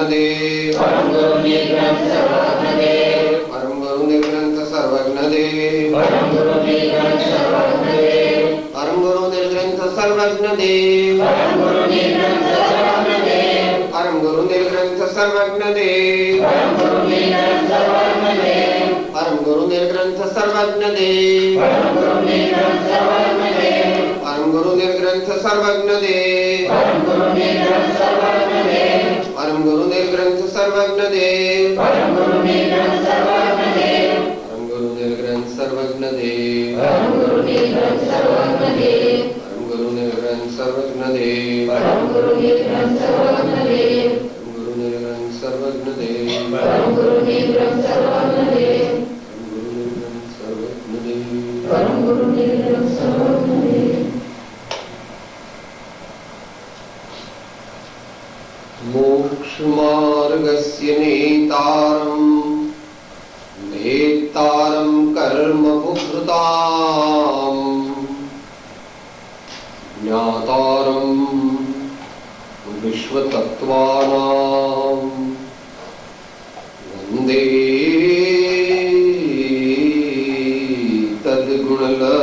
सर्वज्ञदेव परम गुरु निर्ग्रंथ सर्वज्ञदेव परम गुरु निर्ग्रंथ सर्वज्ञदेव परम गुरु निर्ग्रंथ सर्वज्ञदेव परम गुरु निर्ग्रंथ सर्वज्ञदेव परम गुरु निर्ग्रंथ सर्वज्ञदेव परम गुरु निर्ग्रंथ सर्वज्ञदेव परम गुरु निर्ग्रंथ सर्वज्ञदेव परम गुरु निर्ग्रंथ सर्वज्ञदेव परम गुरु निर्ग्रंथ सर्वज्ञदेव परम गुरु निर्ग्रंथ सर्वज्ञदेव परम गुरु निर्ग्रंथ सर्वज्ञदेव परम गुरु निर्ग्रंथ सर्वज्ञदेव परम गुरु निर्ग्रंथ सर्वज्ञदेव परम गुरु निर्ग्रंथ सर्वज्ञदेव परम गुरु निर्ग्रंथ सर्वज्ञदेव परम गुरु निर्ग्रंथ सर्वज्ञदेव परम गुरु निर्ग्रंथ सर्वज्ञदेव परम गुरु निर्ग्रंथ सर्वज्ञदेव परम गुरु निर्ग्रंथ सर्वज्ञदेव मोक्ष मार्गस्य नेतारं नेतारं कर्म भुभृताम् ज्ञातारं विश्वतत्त्वानां वन्दे तद्गुणलब्धये।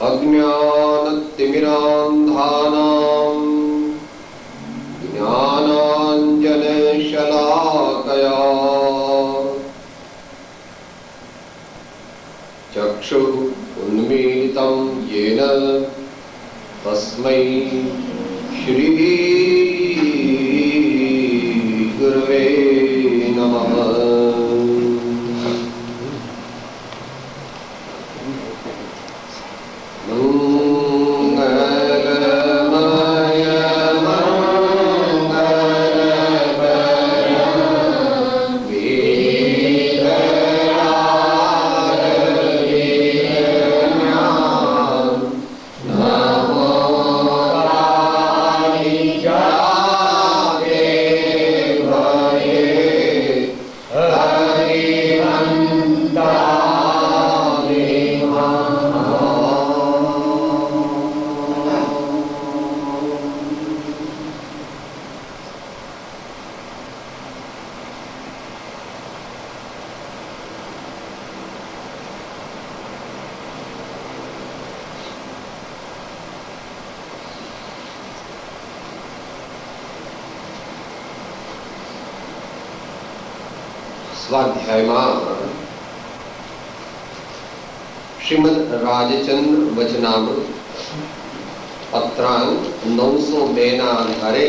अज्ञानतिमिरान्धानां ज्ञानाञ्जनशलाकया चक्षुः उन्मीलितं येन तस्मै श्री गुरवे नमः। स्वाध्यायમાં શ્રીમદ રાજચંદ્ર વચનામૃત પત્રાંક 902 ના આધારે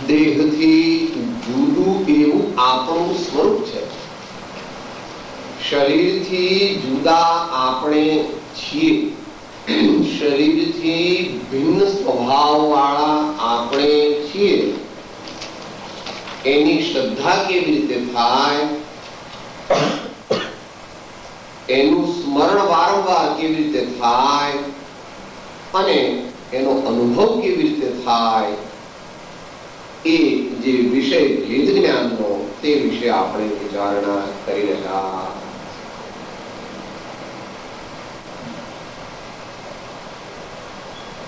દેહથી જુદું એવું આપણું સ્વરૂપ છે, શરીરથી જુદા આપણે છીએ, શરીરથી ભિન્ન સ્વભાવવાળા આપણે છીએ, એની શ્રદ્ધા કેવી રીતે થાય, એનું સ્મરણ વારંવાર કેવી રીતે થાય અને એનો અનુભવ કેવી રીતે થાય, એ જે વિષય ભેદ જ્ઞાનનો તે વિશે આપણે વિચારણા કરી રહ્યા.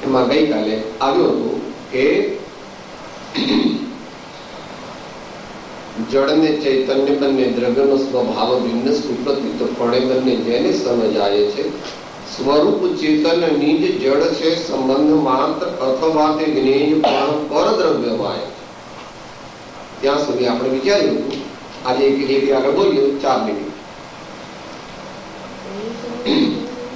એમાં ગઈકાલે આવ્યું હતું કે જળ ને ચૈતન્ય બંને દ્રવ્યનો સ્વભાવ ભિન્ન સુપ્રતીતપણે બંને જેને સમજાય છે, સ્વરૂપ ચેતન નિજ જળ છે સંબંધ માત્ર અથવા તે જ્ઞેય પણ પરદ્રવ્યમાય. ત્યાં સુધી આપણે વિચાર્યું હતું. આજે એક આગળ બોલ્યો 4 મિનિટ.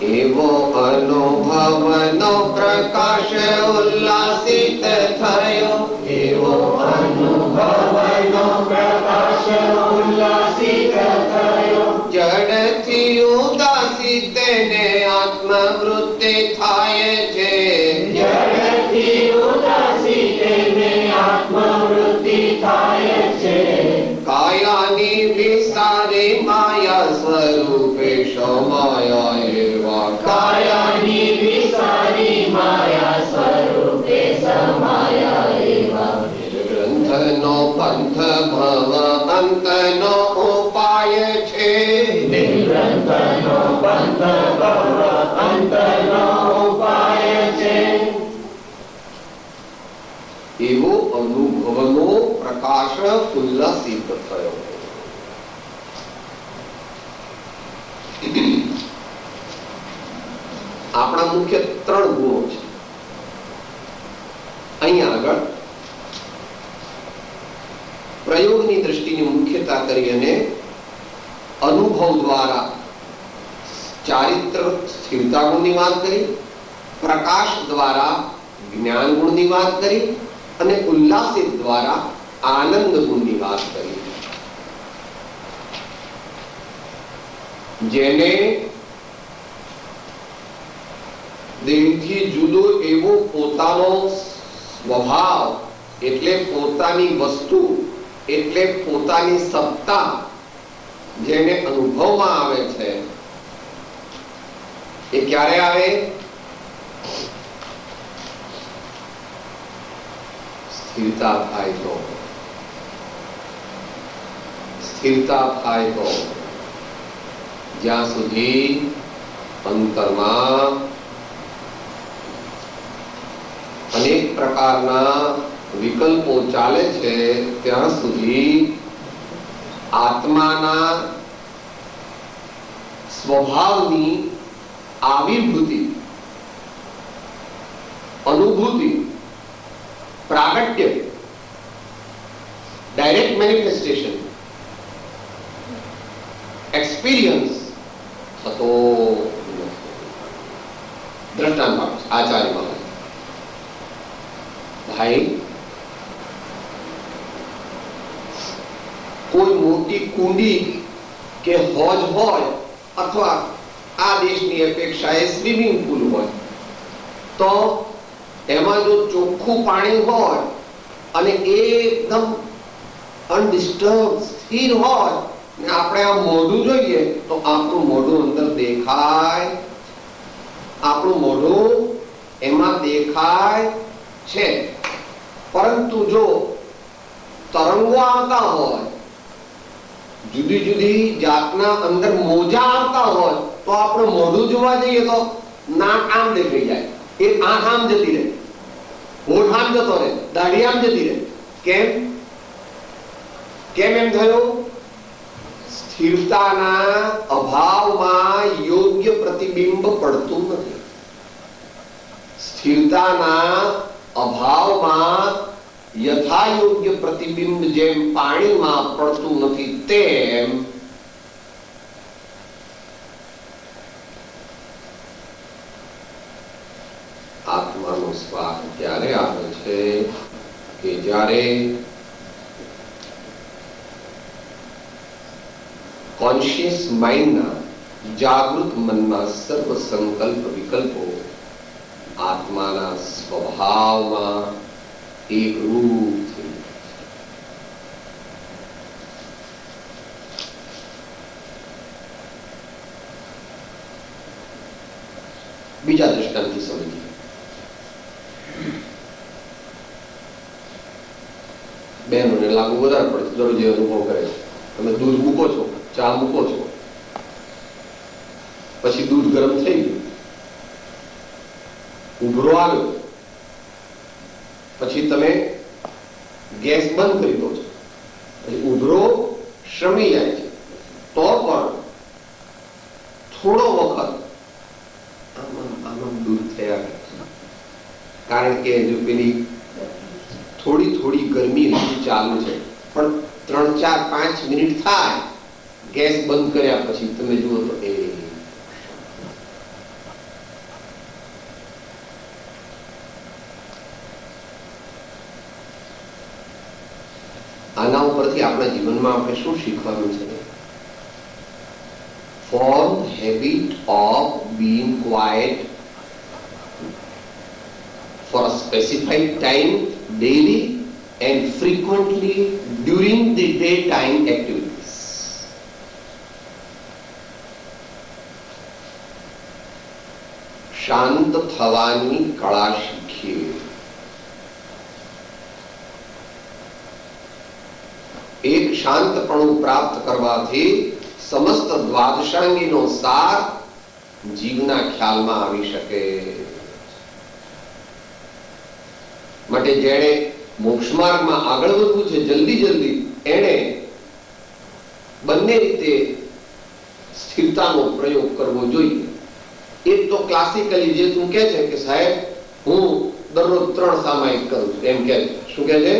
એવો અનુભવનો પ્રકાશ ઉલ્લાસિત થયો, એવો અનુભવનો પ્રકાશ ઉલ્લાસિત થયો, જડથી ઉદાસિત ને આત્મવૃત્તિ થાય છે, જડથી ઉદાસિત ને આત્મવૃત્તિ થાય છે, કાયાની વિસારી માયા સ્વરૂપે સમાયા એવા, કાયાની વિસારી માયા સ્વરૂપે સમાયા એવા, ગ્રંથનો પંથ ભવ અંતનો ઉપાય છે, અંતરનો ઉપાય છે. એવો અનુભવનો પ્રકાશ ઉલ્લાસિત થયો. આપણા મુખ્ય 3 ગુણો છે. અહીંયા આગળ પ્રયોગની દ્રષ્ટિની મુખ્યતા કરી અને અનુભવ દ્વારા ચારિત્ર સ્થિરતા ગુણની વાત કરી, પ્રકાશ દ્વારા જ્ઞાન ગુણની વાત કરી અને ઉલ્લાસિત દ્વારા આનંદ ગુણની વાત કરી. જેને દેહથી જુદો એવો પોતાનો સ્વભાવ એટલે પોતાની વસ્તુ એટલે પોતાની સત્તા જેને અનુભવમાં આવે છે એ ક્યારે આવે? સ્થિરતા થાય તો. સ્થિરતા થાય તો. જ્યાં સુધી અંતરમાં અનેક પ્રકારના વિકલ્પો ચાલે છે ત્યાં સુધી આત્માના સ્વભાવની આવિર્ભૂતિ, અનુભૂતિ, પ્રાગટ્ય, ડાયરેક્ટ મેનિફેસ્ટેશન, એક્સપિરિયન્સ થતો નથી. દ્રષ્ટાંત આચાર્ય મહારાજ, ભાઈ કોઈ મોટી કુંડી કે હોજ હોય અથવા આ દેશની અપેક્ષાએ સ્વિમિંગ પુલ હોય તો એમાં જો ચોખ્ખું પાણી હોય અને એકદમ અનડિસ્ટર્બ સ્થિર હોય ને આપણે આ મોઢું જોઈએ તો આપણું મોઢું અંદર દેખાય, આપણું મોઢું એમાં દેખાય છે. પરંતુ જો તરંગો આવતા હોય, જુદી જુદી જાતના અંદર મોજા આવતા હોય તો આપણે મોઢું જોવા જઈએ તો નાક આમ દેખાઈ જાય, એક આંખ આમ જતી રહે, હોઠ આમ જતો રહે, દાઢી આમ જતી રહે. કેમ કેમ એમ થયું? સ્થિરતાના અભાવમાં યોગ્ય પ્રતિબિંબ પડતું નથી. સ્થિરતાના અભાવમાં યથાયોગ્ય પ્રતિબિંબ જેમ પાણીમાં પડતું નથી તેમ આત્માનો સ્વાદ ત્યારે આવે છે કે જ્યારે કોન્શિયસ માઇન્ડના, જાગૃત મનના સર્વ સંકલ્પ વિકલ્પો આત્માના સ્વભાવમાં એકરૂપ છે. બીજા દ્રષ્ટાંતથી સમજીએ. બહેનોને લાગુ વધારે પડે છે, દરરોજ અનુભવ કરે છે. તમે દૂધ મૂકો છો, ચા મૂકો છો, પછી દૂધ ગરમ થઈ ગયું, ઉભરો આવ્યો, પછી તમે ગેસ બંધ કરી દો છો, પછી ઉભરો શમી જાય છે તો પણ થોડો વખત આમાં દૂર થયા, કારણ કે જો પેલી થોડી થોડી ગરમી ચાલુ છે. પણ 3, 4, 5 મિનિટ થાય ગેસ બંધ કર્યા પછી તમે જુઓ તો એ આના ઉપરથી આપણા જીવનમાં આપણે શું શીખવાનું છે? Form habit of being quiet for a specified time daily and frequently during the daytime activities. શાંત થવાની કળા શીખીએ. એક શાંતપણું પ્રાપ્ત કરવાથી સમસ્ત દ્વાદશાંગીનો સાર જીવના ખ્યાલમાં આવી શકે. માટે જેણે મોક્ષ માર્ગમાં આગળ વધવું છે જલ્દી એને બંને રીતે સ્થિરતાનો પ્રયોગ કરવો જોઈએ. એક તો ક્લાસિકલી જે તું કહે છે કે સાહેબ હું દરરોજ 3 સામાયિક કરું છું, એમ કે શું કહે છે?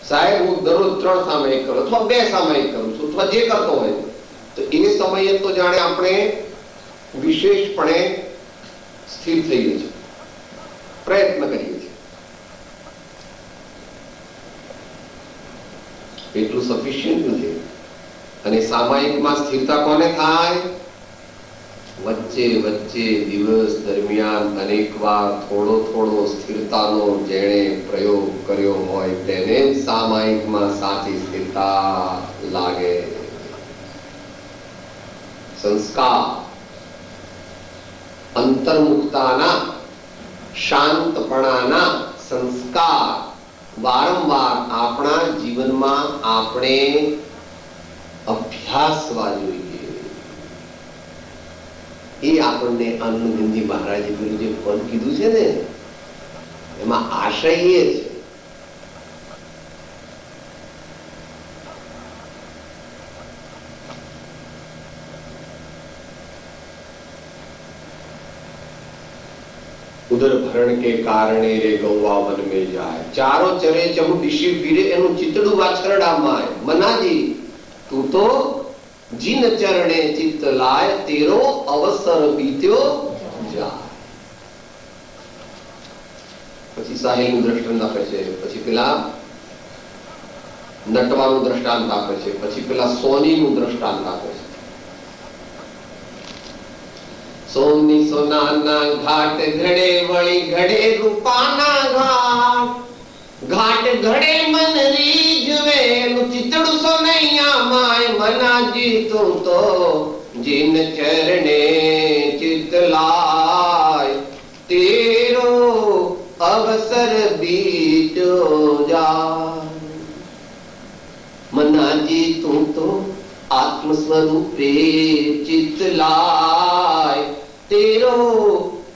સાહેબ હું દરરોજ 3 સામાયિક કરું અથવા 2 સામાયિક કરું છું અથવા જે કરતો હોય. તો એ સમયે તો જાણે આપણે વિશેષપણે સ્થિર થઈએ છીએ, પ્રયત્ન કરીએ છીએ. એટલું સફિશિયન્ટ નથી. અને સામાયિકમાં સ્થિરતા કોને થાય? વચ્ચે દિવસ દરમિયાન અનેકવાર થોડો સ્થિરતાનો જેણે પ્રયોગ કર્યો હોય તેને સામાયિકમાં સાચી સ્થિરતા લાગે. સંસ્કાર અંતર્મુક્તાના શાંતપણાના સંસ્કાર વારંવાર આપણા જીવનમાં આપણે અભ્યાસવા જોઈએ. એ આપણને આનંદગંજી મહારાજે પેલું જે પદ કીધું છે ને એમાં આશય એ છે ઉદર ભરણ કે કારણે રે ગૌવા વન મે જાય, ચારો ચરે ચહુ દિશી પીરે એનું ચિતડું વાછરડામાં મનાજી તું તો જીન ચરણે ચિત્ત લાય તેરો અવસર બીત્યો જાય. પછી સાહિલનું દ્રષ્ટાંત આપે છે, પછી પેલા નટવાનું દ્રષ્ટાંત આપે છે, પછી પેલા સોનીનું દ્રષ્ટાંત આપે છે. સોની સોનાના ઘાટ ઘડે વળી ઘડે રૂપાના ઘાટ, ઘાટ ઘડે મન રીઝવે એનું ચિતડું સોનૈયા માય મનાજી તું તો જીન ચરણે ચિત્ત લાય તેરો અવસર બીત્યો જાય. મનાજી તું તો આત્મ સ્વરૂપે ચિત્ત લાય તેરો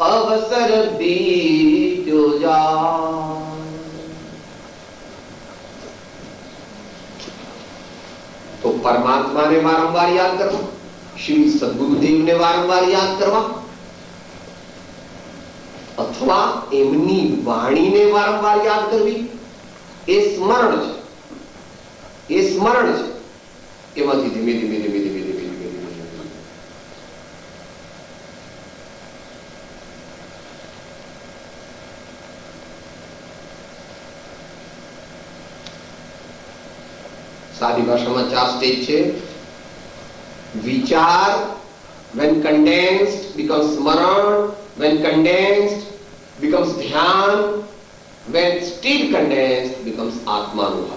અવસર બીત્યો જાય. તો પરમાત્માને વારંવાર યાદ કરવા, શ્રી સદગુરુદેવને વારંવાર યાદ કરવા અથવા એમની વાણીને વારંવાર યાદ કરવી એ સ્મરણ છે. એ સ્મરણ છે. એમાંથી ધીમે ધીમે સાદી ભાષામાં 4 સ્ટેજ છે. વિચાર, when condensed becomes સ્મરણ, when condensed becomes ધ્યાન, when still condensed becomes આત્માનુભવ.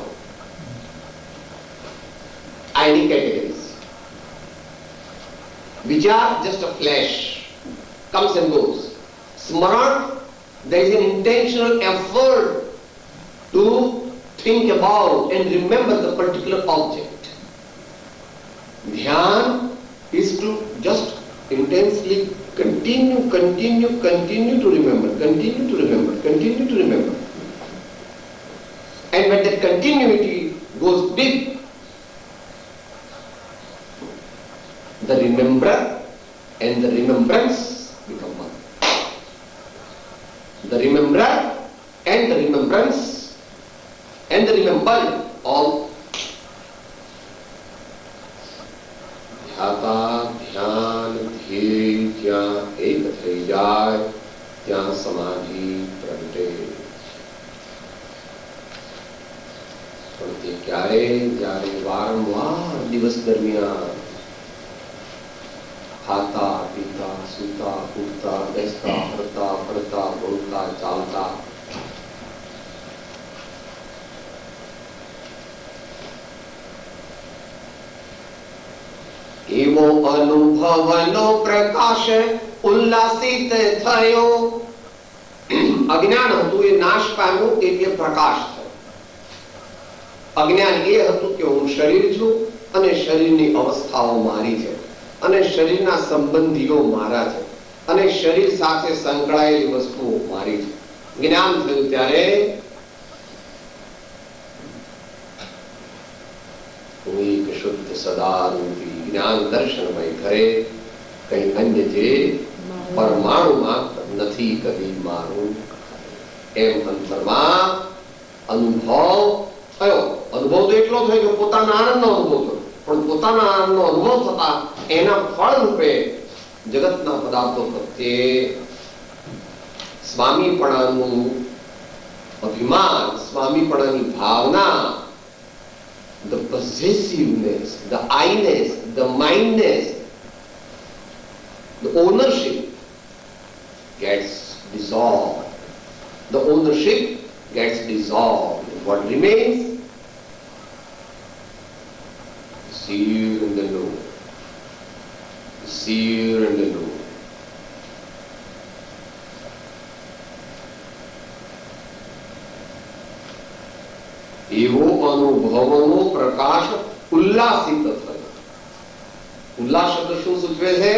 Any categories. Vichar, just a flash, comes and goes. Smaran, there is an intentional effort to think about and remember the particular object. Dhyan is to just intensely continue to remember, continue to remember. And when that continuity goes big, the rememberer and the remembrance become one. The rememberer and the remembrance and the remembered all. ધ્યાતા ધ્યાન ધ્યેય જ્યાં એક થઈ જાય ત્યાં સમાધિ પ્રગટે. પણ તે ક્યારે? જ્યારે વારંવાર દિવસ દરમિયાન ખાતા પીતા સૂતા ઉઠતા બેસતા ફરતા ફરતા બોલતા ચાલતા એવો અનુભવનો પ્રકાશ ઉલ્લાસિત થયો. અજ્ઞાન હતું એ નાશ પામ્યું એટલે પ્રકાશ થયો. અજ્ઞાન એ હતું કે હું શરીર છું અને શરીરની અવસ્થાઓ મારી છે અને શરીરના સંબંધીઓ મારા છે અને શરીર સાથે સંકળાયેલી વસ્તુઓ મારી છે. જ્ઞાન થયું ત્યારે હું એક શુદ્ધ સદારૂપી જ્ઞાન દર્શનમય ઘરે કઈ અન્ય જે પરમાણુ માત્ર નથી કદી મારું એમ અંતરમાં અનુભવ થયો. અનુભવ તો એટલો થયો કે પોતાના આનંદનો અનુભવ થયો, પણ પોતાના આનંદનો અનુભવ થતા એના ફળ રૂપે જગતના પદાર્થો પ્રત્યે સ્વામીપણાનું અભિમાન, સ્વામીપણાની ભાવના, the possessiveness, the I-ness, the mindness, the ownership gets dissolved. The ownership gets dissolved. What remains? The seer and the knower. The seer and the knower. એવો અનુભવનો પ્રકાશ ઉલ્લાસિત થયો. ઉલ્લાસ શબ્દ શું સૂચવે છે?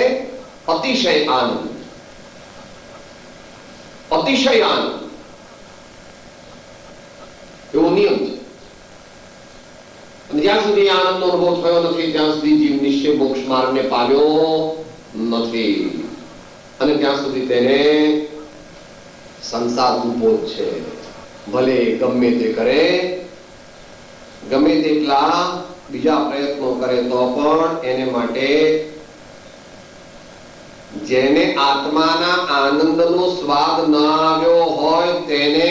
અતિશય આનંદ. અતિશય આનંદ એવો નિયમ છે. અને જ્યાં સુધી આનંદનો અનુભવ થયો નથી ત્યાં સુધી જીવ નિશ્ચય મોક્ષ માર્ગને પામ્યો નથી, અને ત્યાં સુધી તેને સંસાર ઉભો જ છે. ભલે ગમે તે કરે, ગમે તેટલા બીજા પ્રયત્નો કરે તો પણ એને માટે જેને આત્માના આનંદનો સ્વાદ ન આવ્યો હોય તેને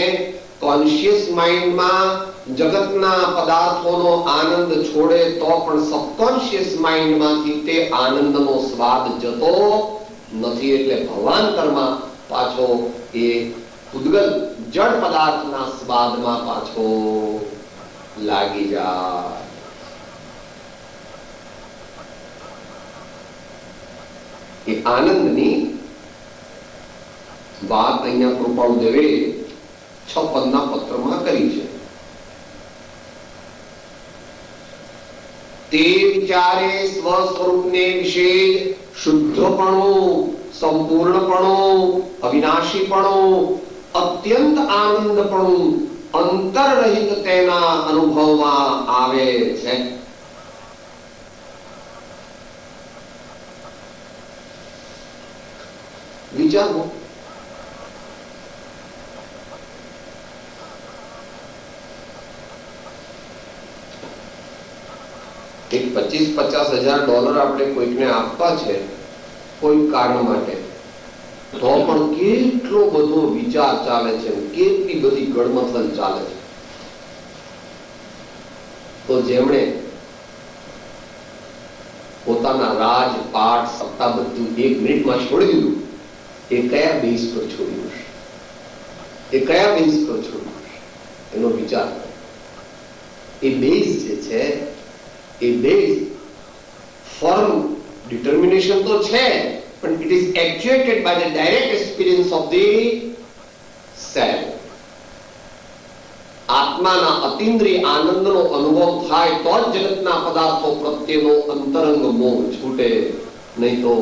કોન્શિયસ માઇન્ડમાં જગતના પદાર્થોનો આનંદ છોડે તો પણ સબકોન્શિયસ માઇન્ડમાંથી તે આનંદનો સ્વાદ જતો નથી. એટલે ભવાંતરમાં પાછો એ ઉદ્ગલ જડ પદાર્થના સ્વાદમાં પાછો લાગી જાય. એ આનંદની વાત અહીંયા કૃપાળુદેવે 6 પદના પત્રમાં કરી છે. તે વિચારે સ્વ સ્વરૂપને વિશે શુદ્ધપણું, સંપૂર્ણપણું, અવિનાશીપણું, અત્યંત આનંદપણું અંતરરહિત તેના અનુભવમાં આવે છે. વિચારો, એક 25-50 હજાર ડોલર આપણે કોઈકને આપવા છે કોઈ કારણ માટે, તો પણ કેટલો બધો વિચાર ચાલે છે, કેટલી બધી ગડમથલ ચાલે છે. તો જેમણે પોતાના રાજપાટ સત્તા બધું 1 મિનિટમાં છોડી દીધું, એ કયા બેઝ પર છોડ્યું હશે? એ કયા બેઝ પર છોડ્યું હશે? એનો વિચાર કરો. એ બેઝ જે છે એ બેઝ ફર્મ ડિટર્મિનેશન તો છે, પણ it is actuated by the direct experience of the self. આત્માના અતિન્દ્રિય આનંદનો અનુભવ થાય તો જ જગતના પદાર્થો પ્રત્યેનો અંતરંગ મોહ છૂટે. નહીં તો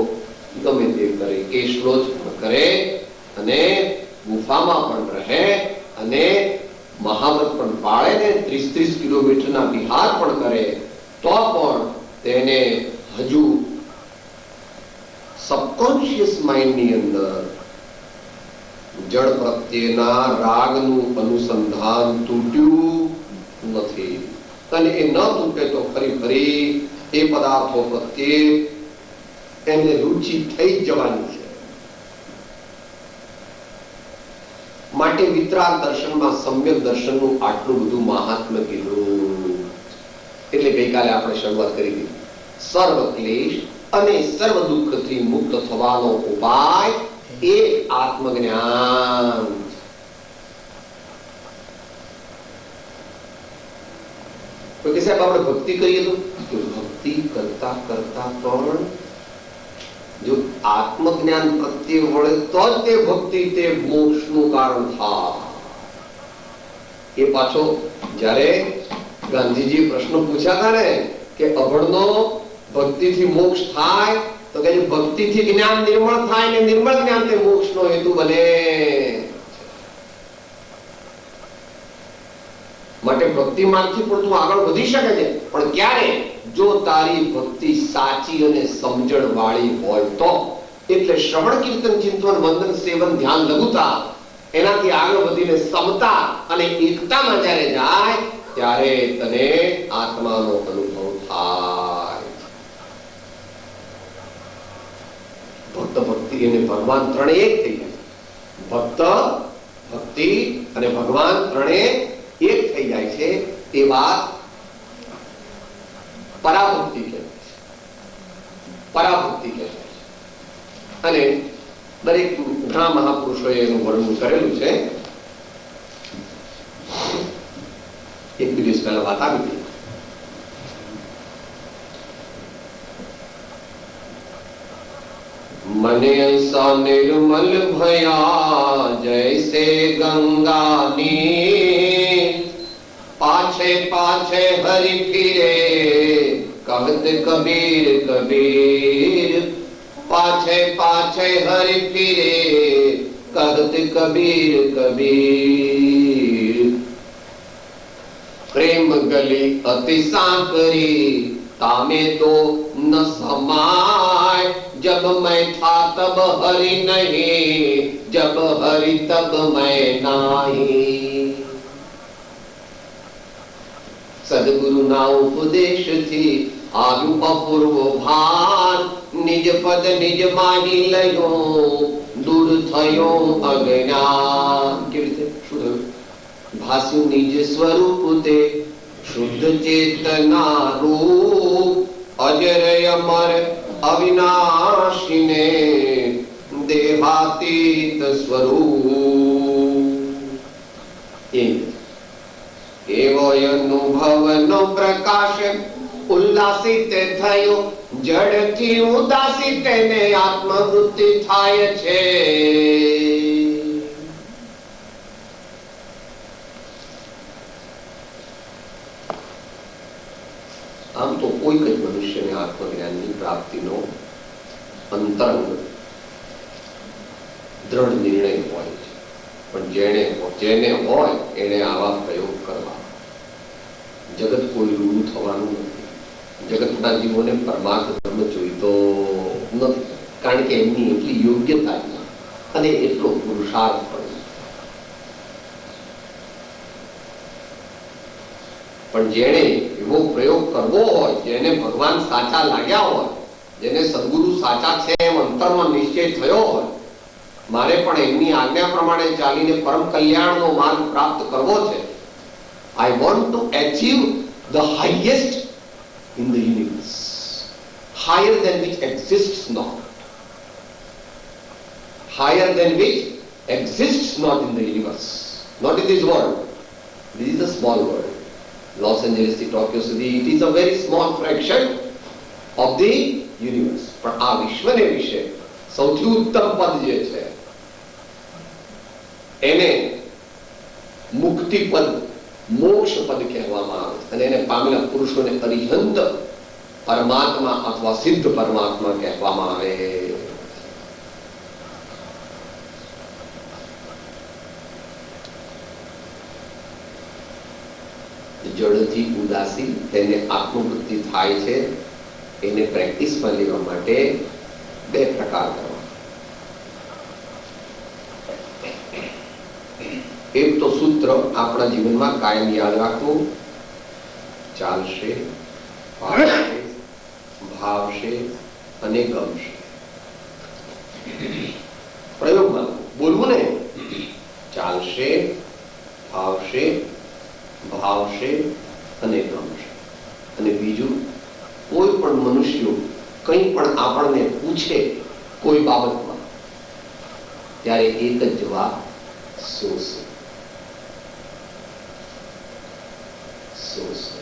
ગમે તે કરે, કેશલો જ કરે અને ગુફામાં પણ રહે અને મહાવ્રત પણ પાળે ને 30-30 કિલોમીટરના વિહાર પણ કરે, તો પણ તેને હજુ સબકોન્શિયસ માઇન્ડની અંદર જળ પ્રત્યેના રાગનું અનુસંધાન તૂટ્યું નથી. અને એ ન તૂટે તો ફરી ફરી એ પદાર્થો પ્રત્યે એને રુચિ થઈ જવાની છે. માટે વિતરાગ દર્શનમાં સમ્યક દર્શનનું આટલું બધું મહાત્મ્ય કીધું. એટલે ગઈકાલે આપણે શરૂઆત કરી હતી. સર્વ ક્લેશ અને સર્વ દુઃખથી મુક્ત થવાનો ઉપાય એક આત્મજ્ઞાન. કોઈ કે સાહેબ આપણે ભક્તિ કરીએ તો ભક્તિ કરતા કરતા પણ જો આત્મજ્ઞાન પ્રત્યે વળે તો જ તે ભક્તિ તે મોક્ષનું કારણ થાય. એ પાછો જ્યારે ગાંધીજી પ્રશ્ન પૂછ્યા હતા ને કે અભણનો ભક્તિથી મોક્ષ થાય તો કે ભક્તિથી જ્ઞાન નિર્મળ થાય ને નિર્મળ જ્ઞાન તે મોક્ષનો હેતુ બને. માટે ભક્તિ માર્ગથી પણ તું આગળ વધી શકે છે, પણ ક્યારે? જો તારી ભક્તિ સાચી અને સમજણ વાળી હોય તો. એટલે શ્રવણ કીર્તન ચિંતન વંદન સેવન ધ્યાન લઘુતા એનાથી આગળ વધીને સમતા અને એકતામાં જ્યારે જાય ત્યારે તને આત્માનો અનુભવ થાય. ભક્ત ભક્તિ અને ભગવાન ત્રણે એક થઈ જાય. ભક્ત ભક્તિ અને ભગવાન ત્રણે એક થઈ જાય છે. એ વાત પરાભક્તિ કહેવાય છે. પરાભક્તિ કહેવાય છે. અને દરેક ઘણા મહાપુરુષોએ એનું વર્ણન કરેલું છે. એક બે દિવસ પહેલા વાત આવી હતી. મને सा निर्मल भया जैसे गंगानी पाछे पाछे हरि फिरे कहत कबीर कबीर पाछे पाछे हरि फिरे कहत कबीर कबीर प्रेम गली अति सांकरी तामे तो न समाय जब मैं था तब हरि नहीं जब हरि तब मैं नाही. सदगुरु ना उपदेश थी आयु अपूर्व भान निज पद निज माही लयो दूर थयो अज्ञान. કેવી રીતે શું થયું? ભાસ્યું નિજ સ્વરૂપ તે શુદ્ધ ચેતના રૂપ અજર અમર અવિનાશીને દેહાતીત સ્વરૂપ. એવો અનુભવનો પ્રકાશ ઉલ્લાસિત થયો જડથી ઉદાસી તેને આત્મવૃત્તિ થાય છે. આમ તો કોઈ કઈ મનુષ્યને આત્મજ્ઞાનની પ્રાપ્તિનો અંતરંગ દ્રઢ નિર્ણય હોય છે, પણ જેને હોય એને આવા પ્રયોગ કરવા. જગત કોઈ રૂડું થવાનું નથી. જગતના જીવોને પરમાર્થ ધર્મ જોઈતો નથી, કારણ કે એમની એટલી યોગ્યતા અને એટલો પુરુષાર્થ પણ. પણ જેને એવો પ્રયોગ કરવો હોય, જેને ભગવાન સાચા લાગ્યા હોય, જેને સદગુરુ સાચા છે એમ અંતરમાં નિશ્ચય થયો હોય, મારે પણ એમની આજ્ઞા પ્રમાણે ચાલીને પરમ કલ્યાણનો માર્ગ પ્રાપ્ત કરવો છે. I want to achieve the highest in the universe, higher than which exists not, higher than which exists not in the universe, not in this world. This is a small world. Los Angeles થી Tokyo સુધી it is a very small fraction of the universe. પણ આ વિશ્વને વિશે સૌથી ઉત્તમ પદ જે છે એને મુક્તિ પદ, મોક્ષ પદ કહેવામાં આવે અને એને પામેલા પુરુષોને અરિહંત પરમાત્મા અથવા સિદ્ધ પરમાત્મા કહેવામાં આવે. જડથી ઉદાસી તેને આત્મવૃત્તિ થાય છે. એને પ્રેક્ટિસમાં લેવા માટે બે પ્રકાર કરવા. એક તો સૂત્ર આપણા જીવનમાં કાયમ યાદ રાખવું, ચાલશે, ભાવશે, ભાવશે અને ગમશે. પ્રયોગમાં બોલવું ને, ચાલશે, ભાવશે, ભાવશે અને ગમશે. અને બીજું, કોઈ પણ મનુષ્યો કંઈ પણ આપણને પૂછે કોઈ બાબતમાં, ત્યારે એક જ જવાબ, શું છે, શું છે.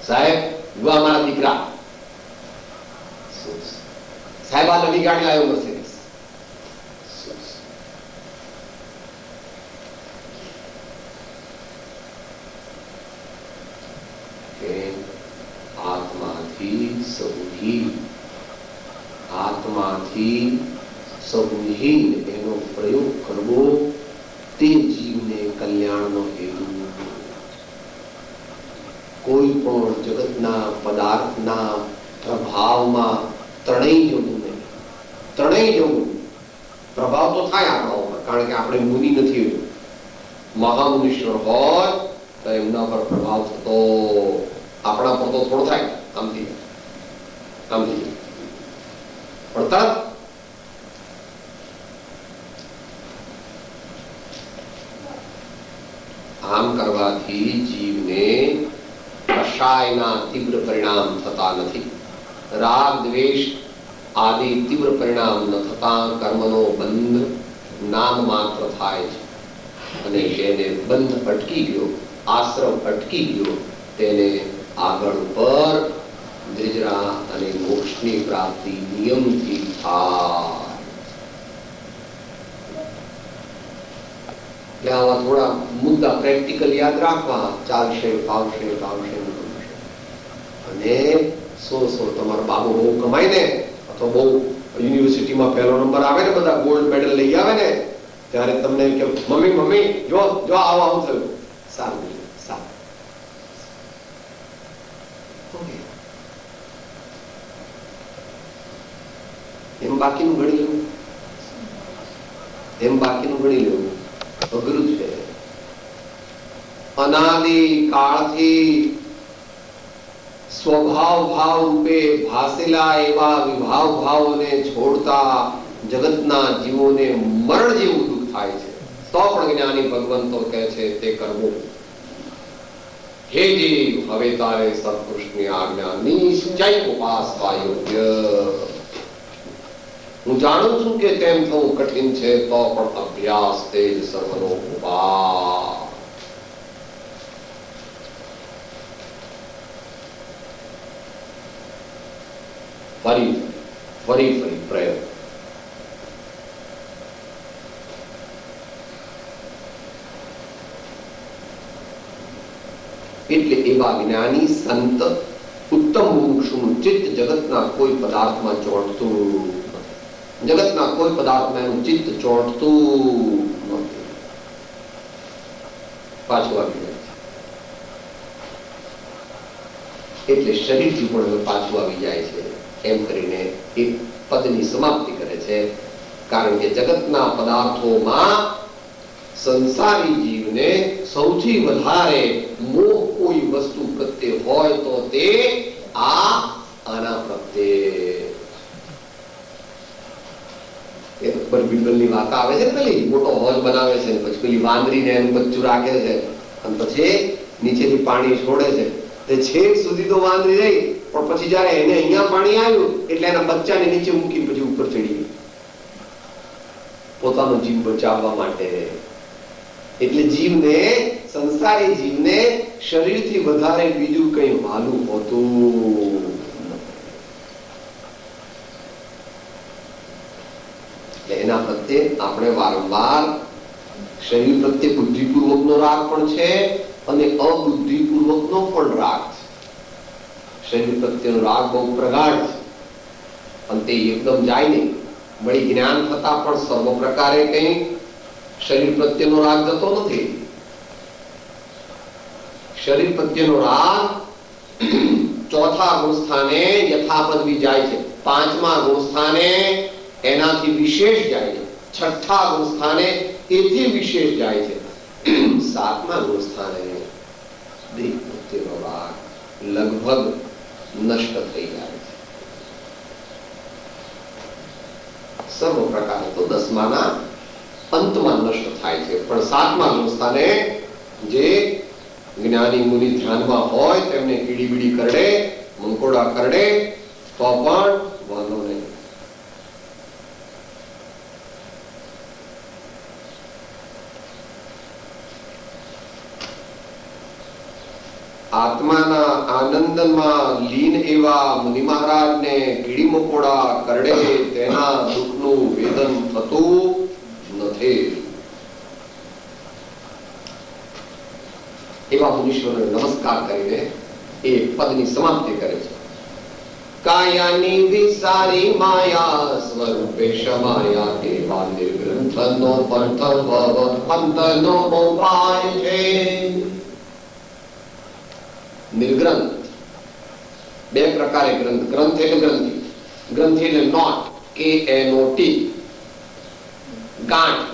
સાહેબ યુવા મારા દીકરા, શું છે સાહેબ? આ નવી ગાડી લાવ્યો મર્સિડીઝ, શું છે? આત્માથી સહુહીન, આત્માથી સહુહીન એનો પ્રયોગ કરવો તે જીવને કલ્યાણનો હેતુ. કોઈ પણ જગતના પદાર્થના પ્રભાવમાં તણાઈ જવું નહીં. તણાઈ જવું, પ્રભાવ તો થાય આપણા ઉપર, કારણ કે આપણે મુનિ નથી. મહામુનીશ્વર હોય તો એમના પર પ્રભાવ થતો, આપણા પર તો થોડો થાય. આમથી આમથી પણ તરત આમ કરવાથી જીવને કશાયના તીવ્ર પરિણામ થતા નથી. રાગ દ્વેષ આદિ તીવ્ર પરિણામ ન થતા કર્મનો બંધ નામ માત્ર થાય છે. અને જેને બંધ અટકી ગયો, આશ્રમ અટકી ગયો, તેને આગળ પર દ્વિજરા અને મોક્ષની પ્રાપ્તિ નિયમથી થાય. આવા થોડા મુદ્દા પ્રેક્ટિકલ યાદ રાખવા, ચાલશે, ફાવશે, ફાવશે, અને સો તમારો બાબુ બહુ કમાય ને, અથવા બહુ યુનિવર્સિટીમાં પહેલો નંબર આવે ને, બધા ગોલ્ડ મેડલ લઈ આવે ને, ત્યારે તમને કે મમ્મી મમ્મી જો જો આવું આવું થયું, સારું સારું. એમ બાકીનું ગણી લેવું, એમ બાકીનું ગણી લેવું અઘરું છે. અનાદિ કાળથી સ્વભાવ ભાવ રૂપે ભાસેલા એવા વિભાવ ભાવોને છોડતા જગતના જીવોને મરણ જેવું દુઃખ થાય છે. તો પણ જ્ઞાની ભગવંતો કહે છે તે કરવું. હે જીવ, હવે તારે સત્પુરુષની આજ્ઞા નિશ્ચય ઉપાસવા યોગ્ય. હું જાણું છું કે તેમ થવું કઠિન છે, તો પણ અભ્યાસ તે જ સર્વનો ઉપાય. ફરી ફરી ફરી પ્રયત્ન. એટલે એવા જ્ઞાની સંત ઉત્તમ મુમુક્ષુનું ચિત્ત જગતના કોઈ પદાર્થમાં ચોંટતું નથી. જગતના કોઈ પદાર્થમાં એનું ચિત્ત ચોંટતું નથી. પાછું આવી જાય છે, એટલે શરીરથી પણ પાછું આવી જાય છે. એમ કરીને એક પદની સમાપ્તિ કરે છે. કારણ કે જગતના પદાર્થોમાં સંસારી જીવને સૌથી વધારે મોહ કોઈ વસ્તુ પ્રત્યે હોય તો તે આના પ્રત્યે. અકબર બિરબલની વાત આવે છે, પેલી મોટો હોજ બનાવે છે, પછી પેલી વાંદરીને એનું બચ્ચું રાખે છે, અને પછી નીચેથી પાણી છોડે છે. તે છેક સુધી તો વાંદરી રહી, પણ પછી જયારે એને અહીંયા પાણી આવ્યું એટલે એના બચ્ચાને નીચે મૂકી પછી ઉપર ચડી ગઈ પોતાનો જીવ બચાવવા માટે. એટલે જીવને, સંસારી જીવને શરીરથી વધારે બીજું કઈ વાલું હોતું. એના પ્રત્યે આપણે વારંવાર, શરીર પ્રત્યે બુદ્ધિપૂર્વકનો રાગ પણ છે અને અબુદ્ધિપૂર્વકનો પણ રાગ છે. શરીર પ્રત્યેનો રાગ બહુ પ્રગાઢ છે, અને તે એકદમ જાય નહીં. વળી જ્ઞાન થતા પણ સર્વ પ્રકારે કઈ શરીર પ્રત્યેનો રાગ જતો નથી. શરીર પ્રત્યેનો રાગ ચોથા ગુણ સ્થાને યથાપદવી જાય છે, પાંચમા ગુણ સ્થાને એનાથી વિશેષ જાય છે, છઠ્ઠા ગુણ સ્થાને એથી વિશેષ જાય છે, સાતમા ગુણ સ્થાને દેહ પ્રત્યેનો રાગ લગભગ નષ્ટ થઈ જાય છે. સર્વ પ્રકારે તો દસમાના અંતમાં નષ્ટ થાય છે, પણ સાતમા ગુણ સ્થાને જે જ્ઞાની મુનિ ધ્યાનમાં હોય તેમને કીડી બીડી કરડે, મંકોડા કરડે તો પણ વાંધો નહીં. આત્માના આનંદમાં લીન એવા મુનિ મહારાજને કીડી મકોડા કરડે તેના દુઃખનું વેદન થતું નથી. એવા મુનીશ્વરોને નમસ્કાર કરીને એ પદની સમાપ્તિ કરે છે. કાયાની વિસારી માયા સ્વરૂપે સમાયા તેવા નિર્ગ્રંથનો પંથનો ઉપાય છે. નિર્ગ્રંથ બે પ્રકારે ગ્રંથ. ગ્રંથ એટલે ગ્રંથિ, ગ્રંથિ એટલે નોટ, KNOT. ગાંઠ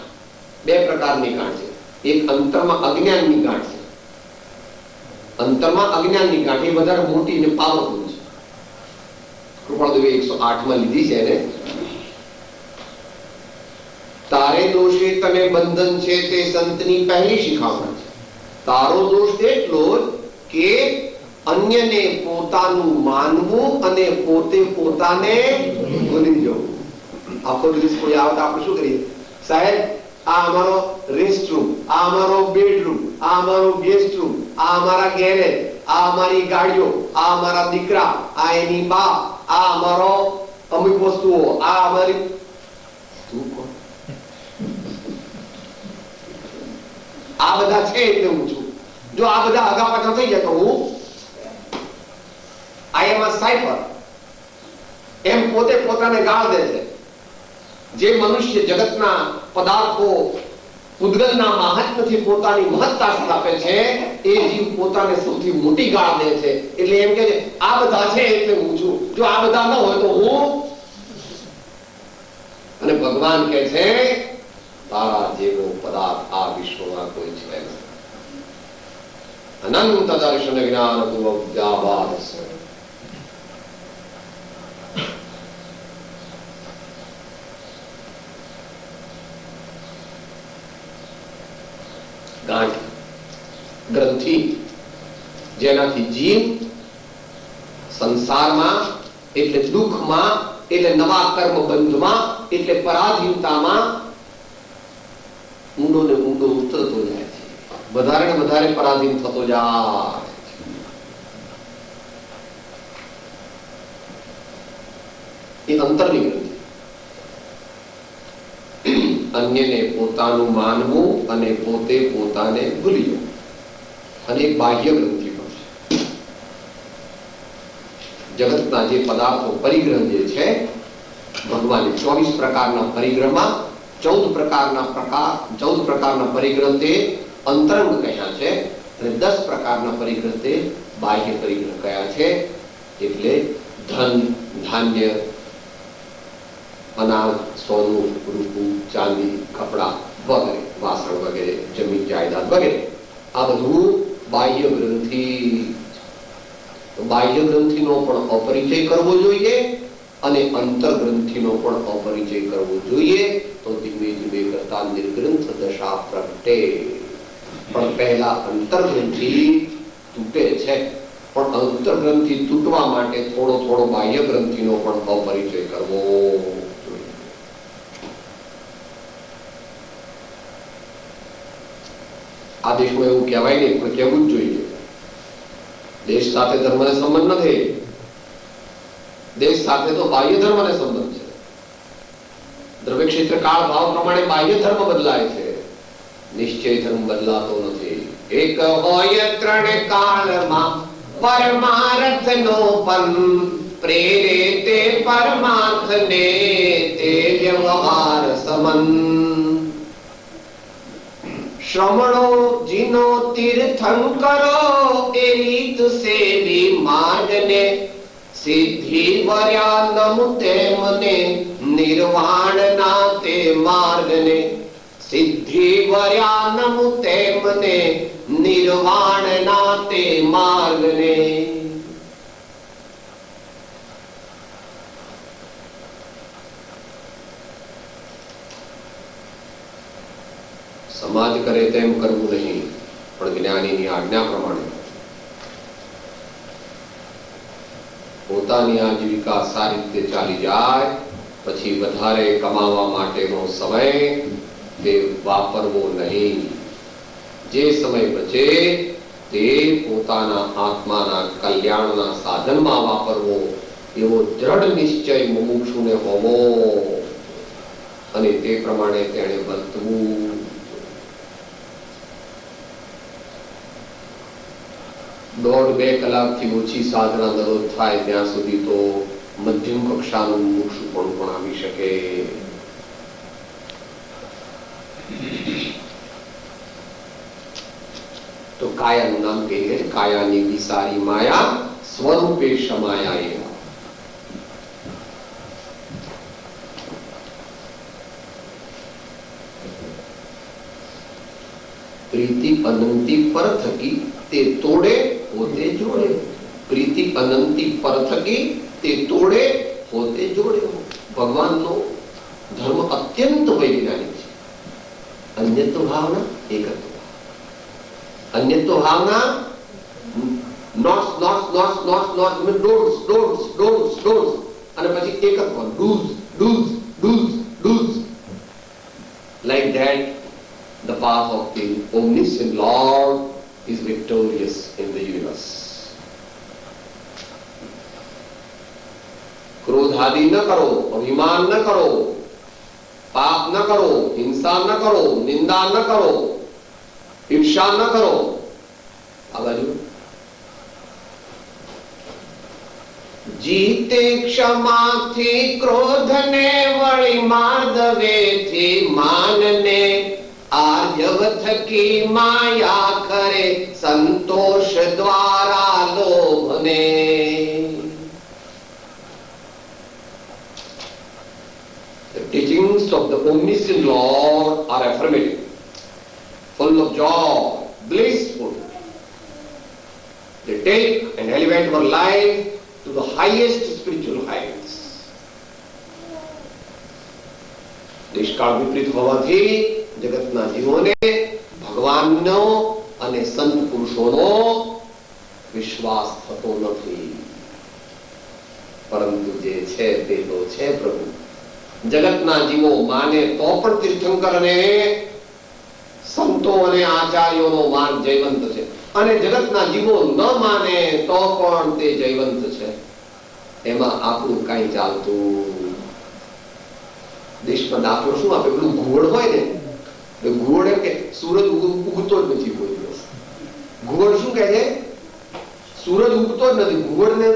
બે પ્રકારની ગાંઠ છે. એક અંતરમાં અજ્ઞાનની ગાંઠ છે. અંતરમાં અજ્ઞાનની ગાંઠ એ વધારે મોટી અને પાવરફુલ છે. કૃપાળદેવે 108 માં લીધી છે એને. તારે દોષે તને બંધન છે તે સંતની પહેલી શિખામણ છે. તારો દોષ એટલો કે અન્યને પોતાનું માનવું અને પોતે પોતાને ભૂલી જવું. આખો દિવસ કોઈ આવે તો આપણે શું કરીએ? સાહેબ આ અમારો રેસ્ટ રૂમ, આ અમારો બેડરૂમ, આ અમારો ગેસ્ટ રૂમ, આ અમારા ગેરેજ, આ અમારી ગાડીઓ, આ અમારા દીકરા, આ એની બા, આ અમારો અમુક વસ્તુઓ, આ અમારી. તું કોણ? આ બધા છે એટલે હું છું. જો આ બધા આગા પાછળ થઈ જાય તો હું આઈ એમ અ સાઇફર. એમ પોતે પોતાને ગાળ દે છે. જે મનુષ્ય જગતના પદાર્થો પૂતગલના મહાત્મ્યથી પોતાની મહત્તા સ્થાપે છે એ જીવ પોતાને સૌથી મોટી ગાળ દે છે. એટલે એમ કે છે આ બધા છે એટલે હું છું. જો આ બધા ન હોય તો હું. અને ભગવાન કહે છે તારા જેવો પદાર્થ આ વિશ્વમાં કોઈ છે નહીં. અનંત દર્શન જ્ઞાન તું અવ્યાવાદ છે. ગાંઠ ગ્રંથિ જેનાથી જીવ સંસારમાં એટલે દુઃખમાં એટલે નવા કર્મ બંધમાં એટલે પરાધીનતામાં ઊંડો ને ઊંડો ઉતરતો જાય છે. વધારે ને વધારે પરાધીન થતો જાય. એ અંતરની ગ્રંથિ. અન્યને પોતાનું માનવું અને પોતે પોતાને ભૂલી જવું. અને એક બાહ્ય ગ્રંથિ પણ છે. જગતના જે પદાર્થો પરિગ્રહ જે છે ભગવાને 24 પ્રકારના પરિગ્રહમાં 14 પ્રકારના પરિગ્રહ તે અંતરંગ કહ્યા છે અને 10 પ્રકારના પરિગ્રહ તે બાહ્ય પરિગ્રહ કયા છે. એટલે ધન, ધાન્ય, અનાજ, સોનું, રૂપું, ચાંદી, કપડા વગેરે, વાસણ વગેરે, જમીન જાયદાદ વગેરે આ બધું બાહ્ય ગ્રંથિ. બાહ્ય ગ્રંથિનો પણ અપરિચય કરવો જોઈએ અને અંતર ગ્રંથિનો પણ અપરિચય કરવો જોઈએ. તો ધીમે ધીમે કરતા નિર્ગ્રંથ દશા પ્રગટે. પણ પહેલા અંતર ગ્રંથિ તૂટે છે. પણ અંતર ગ્રંથિ તૂટવા માટે થોડો થોડો બાહ્ય ગ્રંથિનો પણ અપરિચય કરવો. આ દેશમાં એવું કહેવાય નહીં પણ કહેવું જ જોઈએ. દેશ સાથે ધર્મને સંબંધ નથી. દેશ સાથે તો બાહ્ય ધર્મને સંબંધ છે. દ્રવ્ય ક્ષેત્ર કાળ ભાવ પ્રમાણે બાહ્ય ધર્મ બદલાય છે, નિશ્ચય ધર્મ બદલાતો નથી. એક હોય ત્રણ કાળમાં પરમાર્થનો પણ પ્રેરે તે પરમાર્થને તે વ્યવહાર સમન. શ્રમણો જીનો તીર્થંકરો એ રીત સેવી માર્ગને સિદ્ધિ વર્યા નમુ તેમને નિર્વાણના તે માર્ગને. સિદ્ધિ વર્યા નમુ તેમને નિર્વાણના તે માર્ગને. સમાજ કરે તેમ કરવું નહીં, પણ જ્ઞાનીની આજ્ઞા પ્રમાણે પોતાની આજીવિકા સારી રીતે ચાલી જાય પછી વધારે કમાવા માટેનો સમય તે વાપરવો નહીં. જે સમય બચે તે પોતાના આત્માના કલ્યાણના સાધનમાં વાપરવો એવો દ્રઢ નિશ્ચય મુમુક્ષુને હોવો અને તે પ્રમાણે તેણે વર્તવું. દોઢ બે કલાકથી ઓછી સાધના દરરોજ થાય ત્યાં સુધી તો મધ્યમ કક્ષાનું મુક્ષુપણું પણ આવી શકે. તો કાયાનું નામ કહીએ, કાયાની વિસારી માયા સ્વરૂપે સમાયા એ. પ્રીતિ અનંતી પર થકી તે તોડે પોતે જોડે. પ્રીતિ અનંતી પર થકી તે તોડે પોતે જોડે. ભગવાનનો ધર્મ અત્યંત વૈજ્ઞાનિક છે. અન્યત્વ ભાવના, એકત્વ. અન્યત્વ ભાવના nots nots nots nots nots don'ts don'ts don'ts don'ts અને પછી એકત્વ dos dos dos dos. Like that, the path of the omniscient Lord is victorious in the universe. क्रोध आदि न करो, अभिमान न करो, पाप न करो, हिंसा न करो, निंदा न करो, ईर्षा न करो. आ बाजू जीते क्षमा थी क्रोध ने वળી माधवे थी मान ने आर्यवथ की माया करे संतोष द्वारा लोभ ने. The teachings of the omniscient Lord are affirmative, full of joy, blissful. They take and elevate our life to the highest spiritual heights. નિષ્કાળ વિપરીત હોવાથી જગતના જીવોને ભગવાનનો અને સંત પુરુષોનો વિશ્વાસ થતો નથી. પરંતુ જે છે તે તો છે પ્રભુ. જગતના જીવો માને તો પણ તીર્થંકર અને સંતો અને આચાર્યોનો માર્ગ જયવંત છે, અને જગતના જીવો ન માને તો પણ તે જયવંત છે. એમાં આપણું કઈ ચાલતું. દેશમાં દાખલો શું આપે, પેલું ઘુવડ હોય ને, ઘુવડ એમ કે સૂરજ ઉગતો જ નથી કોઈ દિવસ. ઘુવડ શું કહે છે? સૂરજ ઉગતો જ નથી. ઘુવડ ને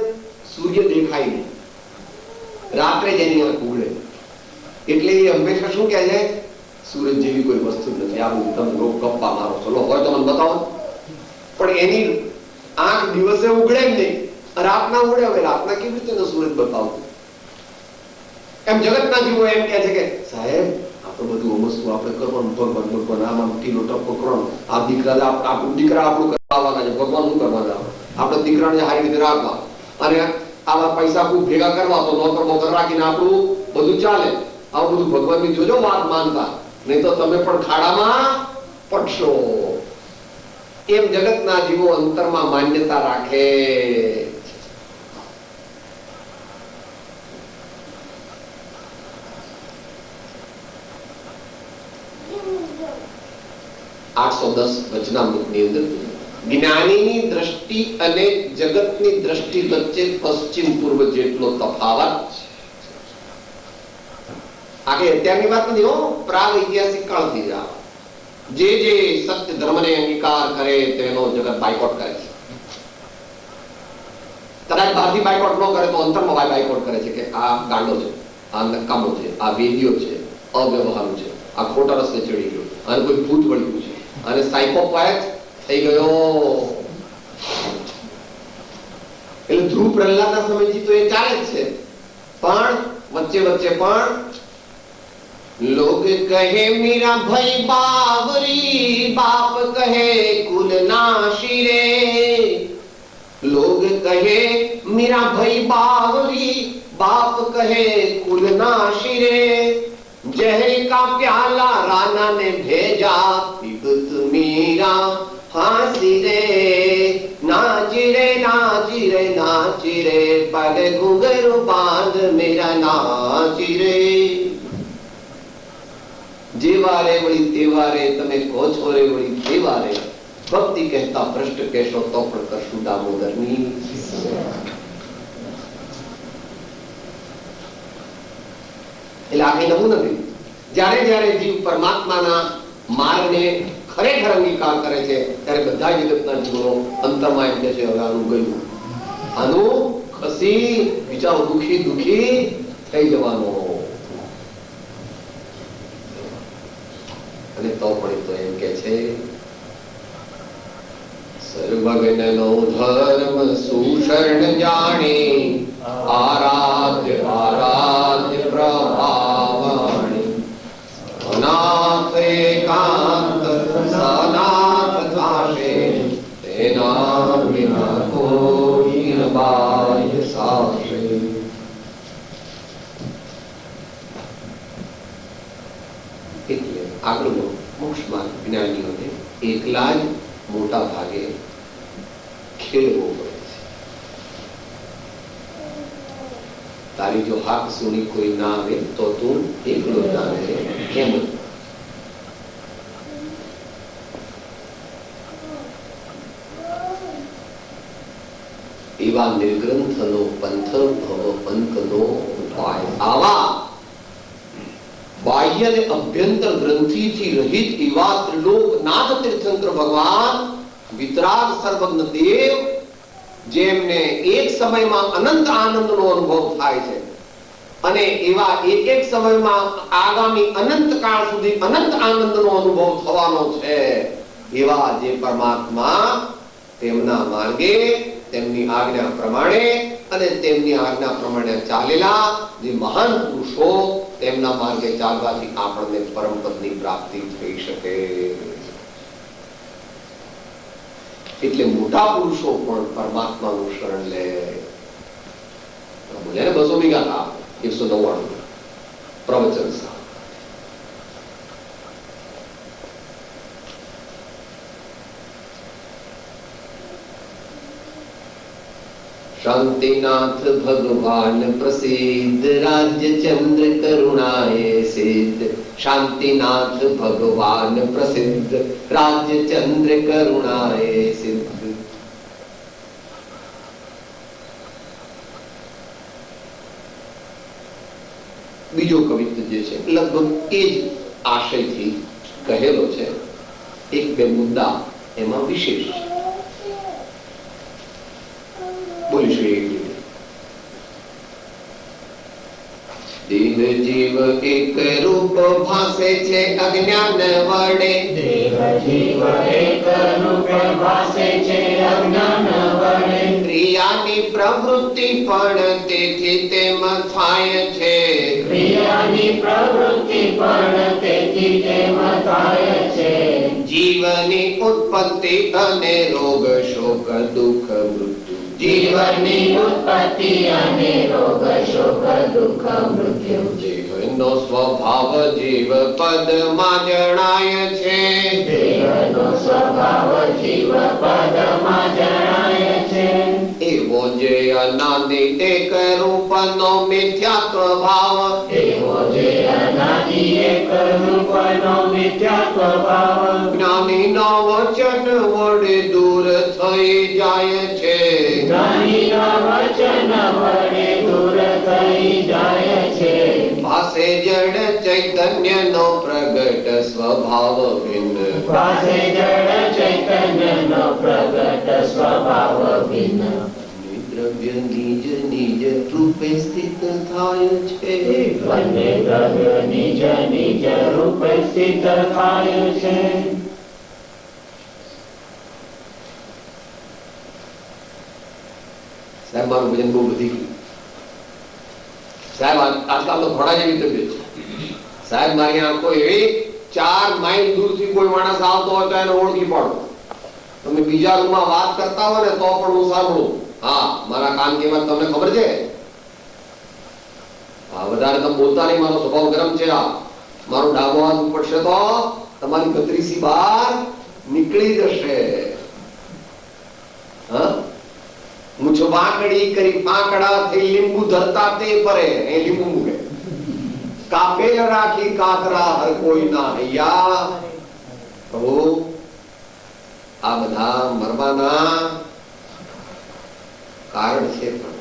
સૂર્ય દેખાય નહીં, રાત્રે જ એની આંખ ઉગડે. એટલે એ હંમેશા શું કહે છે? સૂરજ જેવી કોઈ વસ્તુ નથી. આ તમે લોકો ગપ્પા મારો છો, હોય તો મને બતાવો. પણ એની આંખ દિવસે ઉગડે જ નહીં, રાતના ઉગડે. હવે રાતના કેવી રીતે સૂરજ બતાવતું? એમ જગતના જીવો એમ કહે છે કે સાહેબ આપણે બધું વસ્તુ આપણે કરવાનું, ભગવાન ભગવાન આમાં ટીલો ટપકો કરવાનો, આ દીકરા આપણું દીકરા આપણું કરવાના છે, ભગવાન શું કરવાના? આપણે દીકરાને સારી રીતે રાખવા અને આવા પૈસા ખૂબ ભેગા કરવા, તો નોકર મોકર રાખીને આપણું બધું ચાલે. આવું બધું ભગવાનની જોજો વાત માનતા, નહીં તો તમે પણ ખાડામાં પડશો. એમ જગતના જીવો અંતરમાં માન્યતા રાખે. 810 વચનામૃતની અંદર જ્ઞાનીની દ્રષ્ટિ અને જગતની દ્રષ્ટિ વચ્ચે પશ્ચિમ પૂર્વ જેટલો તફાવત છે. આગે અત્યારની વાત નથી હો, પ્રાગ ઐતિહાસિક કાળથી જ જે સત્ય ધર્મને અંગીકાર કરે તેનો જગત બાયકોટ કરે છે. કદાચ બહારથી બાયકોટ ન કરે તો અંતરમાં બાયકોટ કરે છે કે આ ગાંડો છે, આ નકામો છે, આ વેદીઓ છે, અવ્યવહારુ છે, આ ખોટા રસ્તે ચડી ગયો, અને કોઈ ભૂત વળ્યું છે, અને સાયકોપેથ થઈ ગયો. એટલે ધ્રુવ પ્રહલાદના સમયથી તો એ ચાલે જ છે. પણ વચ્ચે વચ્ચે પણ लोग कहे मेरा भाई बावरी, बाप कहे कुल नाशी रे. लोग कहे मेरा भाई बावरी, बाप कहे कुल नाशी रे. जहर का प्याला राणा ने भेजा, पीबत मीरा हासी रे. नाची रे नाची रे नाची रे, पग घुंघरू बांध मेरा नाची रे. जेवारे वળી તેવારે તમે કહો છો રે વળી તેવારે, ભક્તિ કહેતા ભ્રષ્ટ કહેશો તો પણ કરશું દામોદરની. એટલે આ કઈ નવું નથી. જ્યારે જ્યારે જીવ પરમાત્માના માર્ગને ખરેખર અંગીકાર કરે છે ત્યારે બધા જગતના જીવનો અંતરમાં એમ કહે છે હવે આનું ગયું, આનું ખસી બિચારો દુખી દુખી થઈ જવાનો. અને તો પણ તો એમ કે છે સર્વજ્ઞનો ધર્મ સુશરણ જાણી આરાધ્ય આરાધ્ય પ્રભાવાણી અનાથ એકાંત સનાથ થાશે તેના વિના કોઈ ન બાહ્ય સાશે. એટલે આગળનો મોક્ષ માર્ગ જ્ઞાનીઓને એકલા જ મોટા ભાગે ખેડવો પડે છે. તારી જો હાક સુની કોઈ ના આવે તો તું એકલો જાણે કેમ. એવા નિર્ગ્રંથનો પંથ ભવ પંથનો ઉપાય. આવા બાહ્ય અને અભ્યંતર ગ્રંથિથી રહિત એવા ત્રિલોકનાથ તીર્થંકર ભગવાન વિતરાગ સર્વજ્ઞ દેવ જેમને એક સમયમાં અનંત આનંદનો અનુભવ થાય છે અને એવા એક એક સમયમાં આગામી અનંત કાળ સુધી અનંત આનંદનો અનુભવ થવાનો છે એવા જે પરમાત્મા તેમના માર્ગે તેમની આજ્ઞા પ્રમાણે અને તેમની આજ્ઞા પ્રમાણે ચાલેલા જે મહાન પુરુષો તેમના માર્ગે ચાલવાથી આપણને પરમ પદની પ્રાપ્તિ થઈ શકે. એટલે મોટા પુરુષો પણ પરમાત્માનું શરણ લે. બોલ્યા 200 વીઘા હતા 199 પ્રવચન સા. શાંતિનાથ ભગવાન પ્રસિદ્ધ રાજ્ય ચંદ્ર કરુણાએ સિદ્ધ. શાંતિનાથ ભગવાન પ્રસિદ્ધ રાજ્ય ચંદ્ર કરુણાએ સિદ્ધ. બીજો કવિત્વ જે છે લગભગ એ જ આશયથી કહેલો છે. એક બે મુદ્દા એમાં વિશેષ છે. દેહ જીવ એક રૂપ ભાસે છે અજ્ઞાન વડે. દેહ જીવ એક રૂપ ભાસે છે અજ્ઞાન વડે. ક્રિયાની પ્રવૃત્તિ પણ તેથી તેમ થાય છે. ક્રિયાની પ્રવૃત્તિ પણ તેથી તેમ થાય છે. જીવની ઉત્પત્તિ અને રોગ શોક દુઃખ મૃત્યુ. જીવનની ઉત્પત્તિ અને રોગ શોક દુઃખ મૃત્યુ. જીવનો સ્વભાવ જીવ પદમાં જણાય છે. દેહનો સ્વભાવ જીવ પદમાં જણાય છે. એવો જે અનાદિ એક રૂપનો મિથ્યાત્વ ભાવ. એવો જે અનાદિ એક રૂપનો મિથ્યાત્વ ભાવ. જ્ઞાનીના વચન વડે દૂર થઈ જાય છે. જ્ઞાનીના વચન વડે દૂર થઈ જાય છે. પાસે જડ ચૈતન્યનો પ્રગટ સ્વભાવ ભિન્ન. પાસે જડ ચૈતન્યનો પ્રગટ સ્વભાવ ભિન્ન. દ્રવ્ય નિજ નિજ રૂપે સ્થિત થાય છે. બંને દ્રવ્ય નિજ નિજ રૂપે સ્થિત થાય છે. સાહેબ મારું વજન બહુ વધી ગયું. સાહેબ આજકાલ તો ઘોડા જેવી તબિયત છે. સાહેબ મારી આંખો એવી 4 માઇલ દૂરથી કોઈ માણસ આવતો હોય તો એને ઓળખી પાડો. તમે બીજા રૂમમાં વાત કરતા હોય ને તો પણ હું સાંભળું. હા મારા કાન કેવા તમને ખબર છે. હા વધારે તમે બોલતા નહીં. મારો સ્વભાવ ગરમ છે. આ મારો ડાબો હાથ પડશે તો તમારી કતરીસી બહાર નીકળી જશે. હા મુછ વાંકડી કરી પાંકડાથી લીંબુ ધરતા તે પરે એ લીંબુ મૂકે. કાપેલ રાખી કાકરા હર કોઈ ના હૈયા. પ્રભુ આ બધા મરવાના કારણ છે. પણ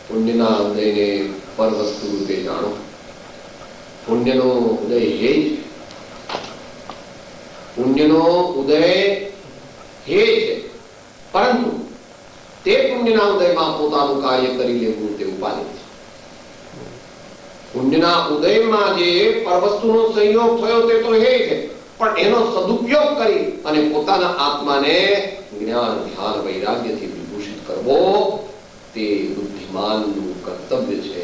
પુણ્યના ઉદયને પર વસ્તુ રૂપે જાણો. પુણ્યનો ઉદય હે જ. પુણ્યનો ઉદય હે છે, પરંતુ તે પુણ્યના ઉદયમાં પોતાનું કાર્ય કરી લેવું તે ઉપાધિ છે. પુણ્યના ઉદયમાં જે પરવસ્તુનો સંયોગ થયો તે તો હે છે, પણ એનો સદુપયોગ કરી અને પોતાના આત્માને જ્ઞાન ધ્યાન વૈરાગ્યથી વિભૂષિત કરવો તે બુદ્ધિમાનનું કર્તવ્ય છે,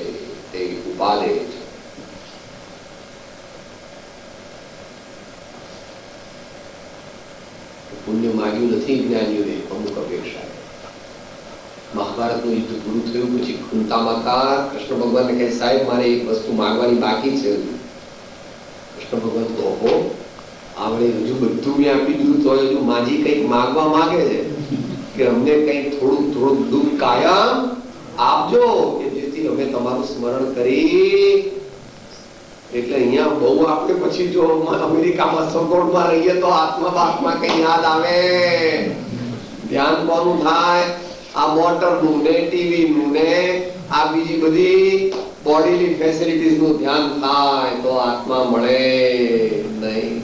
તે ઉપાદેય છે. પુણ્ય માગ્યું નથી જ્ઞાનીઓએ અમુક અપેક્ષા. મહાભારતનું યુદ્ધ પૂરું થયું પછી કુંતા માતા કૃષ્ણ ભગવાનને કહે, સાહેબ મારે એક વસ્તુ માંગવાની બાકી છે. કૃષ્ણ ભગવાન તો ઓહો, આવડે હજુ બધું મેં આપી દીધું તો હજુ માજી કંઈક માંગવા માંગે છે કે અમને કંઈક થોડું દુઃખ કાયમ આપજો કે જેથી અમે તમારું સ્મરણ કરી. એટલે અહીંયા બહુ આપણે પછી જો અમેરિકામાં સગવડમાં રહીએ તો આત્મા બાત્મા કઈ યાદ આવે, ધ્યાન કોનું થાય? આ મોટરનું ને ટીવીનું ને આ બીજી બધી બોડીની ફેસિલિટીઝ નું ધ્યાન થાય તો આત્મા મળે નહીં.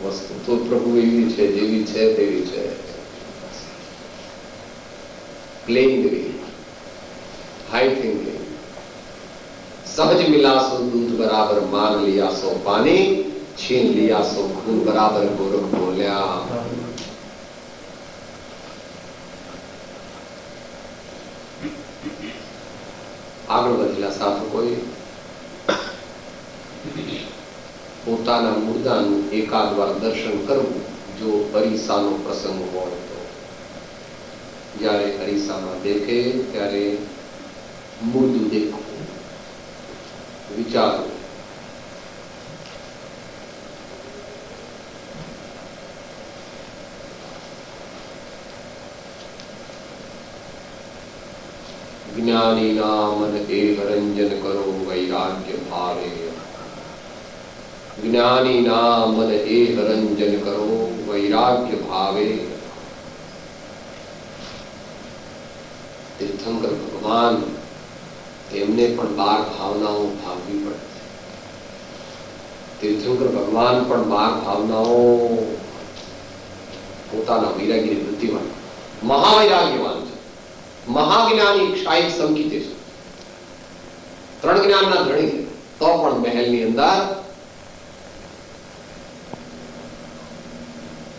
વસ્તુ તો પ્રભુ એવી છે, જેવી છે તેવી છે. Playing high thinking. सहज मिला सो दूध बराबर मान लिया सो पानी, छीन लिया सो खून बराबर गोरख बोल्या. આગળ વધેલા સાધકોએ પોતાના મુર્દાનું એકાદ વાર દર્શન કરવું જો અરીસાનો પ્રસંગ હોય તો. જ્યારે અરીસામાં દેખે ત્યારે મુર્દું દેખવું, વિચારો. જ્ઞાની નામન એ રંજન કરો વૈરાગ્ય ભાવે. જ્ઞાની નામન એ રંજન કરો વૈરાગ્ય ભાવે. તીર્થંકર ભગવાન એમને પણ 12 ભાવનાઓ ભાવવી પડે. તીર્થંકર ભગવાન પણ 12 ભાવનાઓ પોતાના વૈરાગ્યની વૃત્તિમાં મહાવૈરાગ્યવાન છે, મહાજ્ઞાની ક્ષાયિક સંગીતે છે, 3 જ્ઞાનના ધણી છે, તો પણ મહેલની અંદર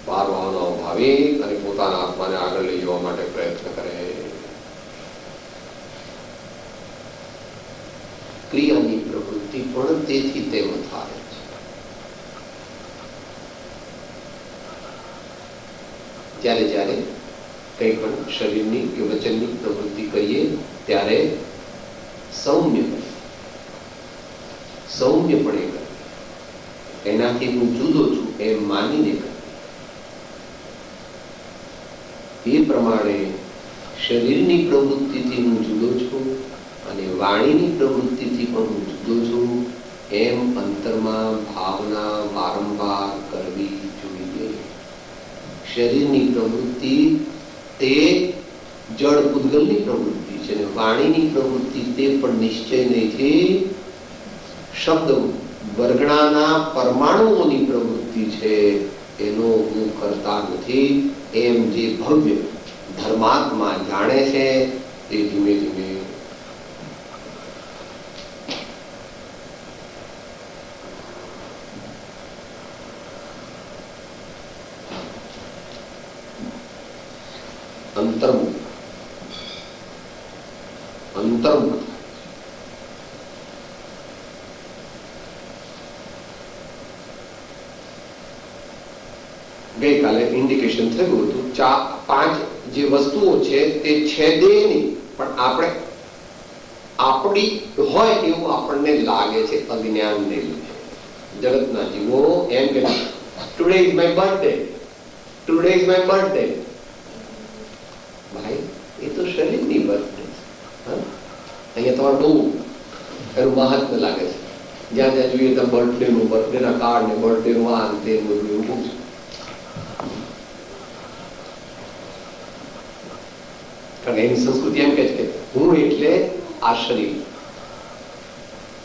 12 ભાવનાઓ ભાવી અને પોતાના આત્માને આગળ લઈ જવા માટે પ્રયત્ન કરે. ક્રિયાની પ્રવૃત્તિ પણ તેથી તેમ થાય છે. જ્યારે જ્યારે કંઈ પણ શરીરની કે વચનની પ્રવૃત્તિ કરીએ ત્યારે સૌમ્યપણે કરે, એનાથી હું જુદો છું એમ માનીને કરે. એ પ્રમાણે શરીરની પ્રવૃત્તિથી હું જુદો છું અને વાણીની પ્રવૃત્તિથી પણ હું જુદો છું એમ અંતરમાં ભાવના વારંવાર કરવી જોઈએ. શરીરની પ્રવૃત્તિ તે જળ પૂતગલની પ્રવૃત્તિ છે અને વાણીની પ્રવૃત્તિ તે પણ નિશ્ચયથી શબ્દ વર્ગણાના પરમાણુઓની પ્રવૃત્તિ છે. એનો હું કરતા નથી એમ જે ભવ્ય ધર્માત્મા જાણે છે તે ધીમે ધીમે અંતર્મુખ ગઈકાલે ઇન્ડિકેશન થયું હતું 5 જે વસ્તુઓ છે તે છેદે નહીં, પણ આપણે આપણી હોય એવું આપણને લાગે છે અજ્ઞાનને લીધે. જગતના જીવો એમ કે today is my birthday, today is my birthday. ભાઈ એ તો શરીરની બર્થડે છે. અહીંયા તમારે બહુ એનું મહત્વ લાગે છે. જ્યાં જ્યાં જોઈએ ત્યાં બર્થડે ના કાર્ડ ને બર્થડે નું આ તે બધું એવું છે. કારણ કે એની સંસ્કૃતિ એમ કે છે કે હું એટલે આ શરીર,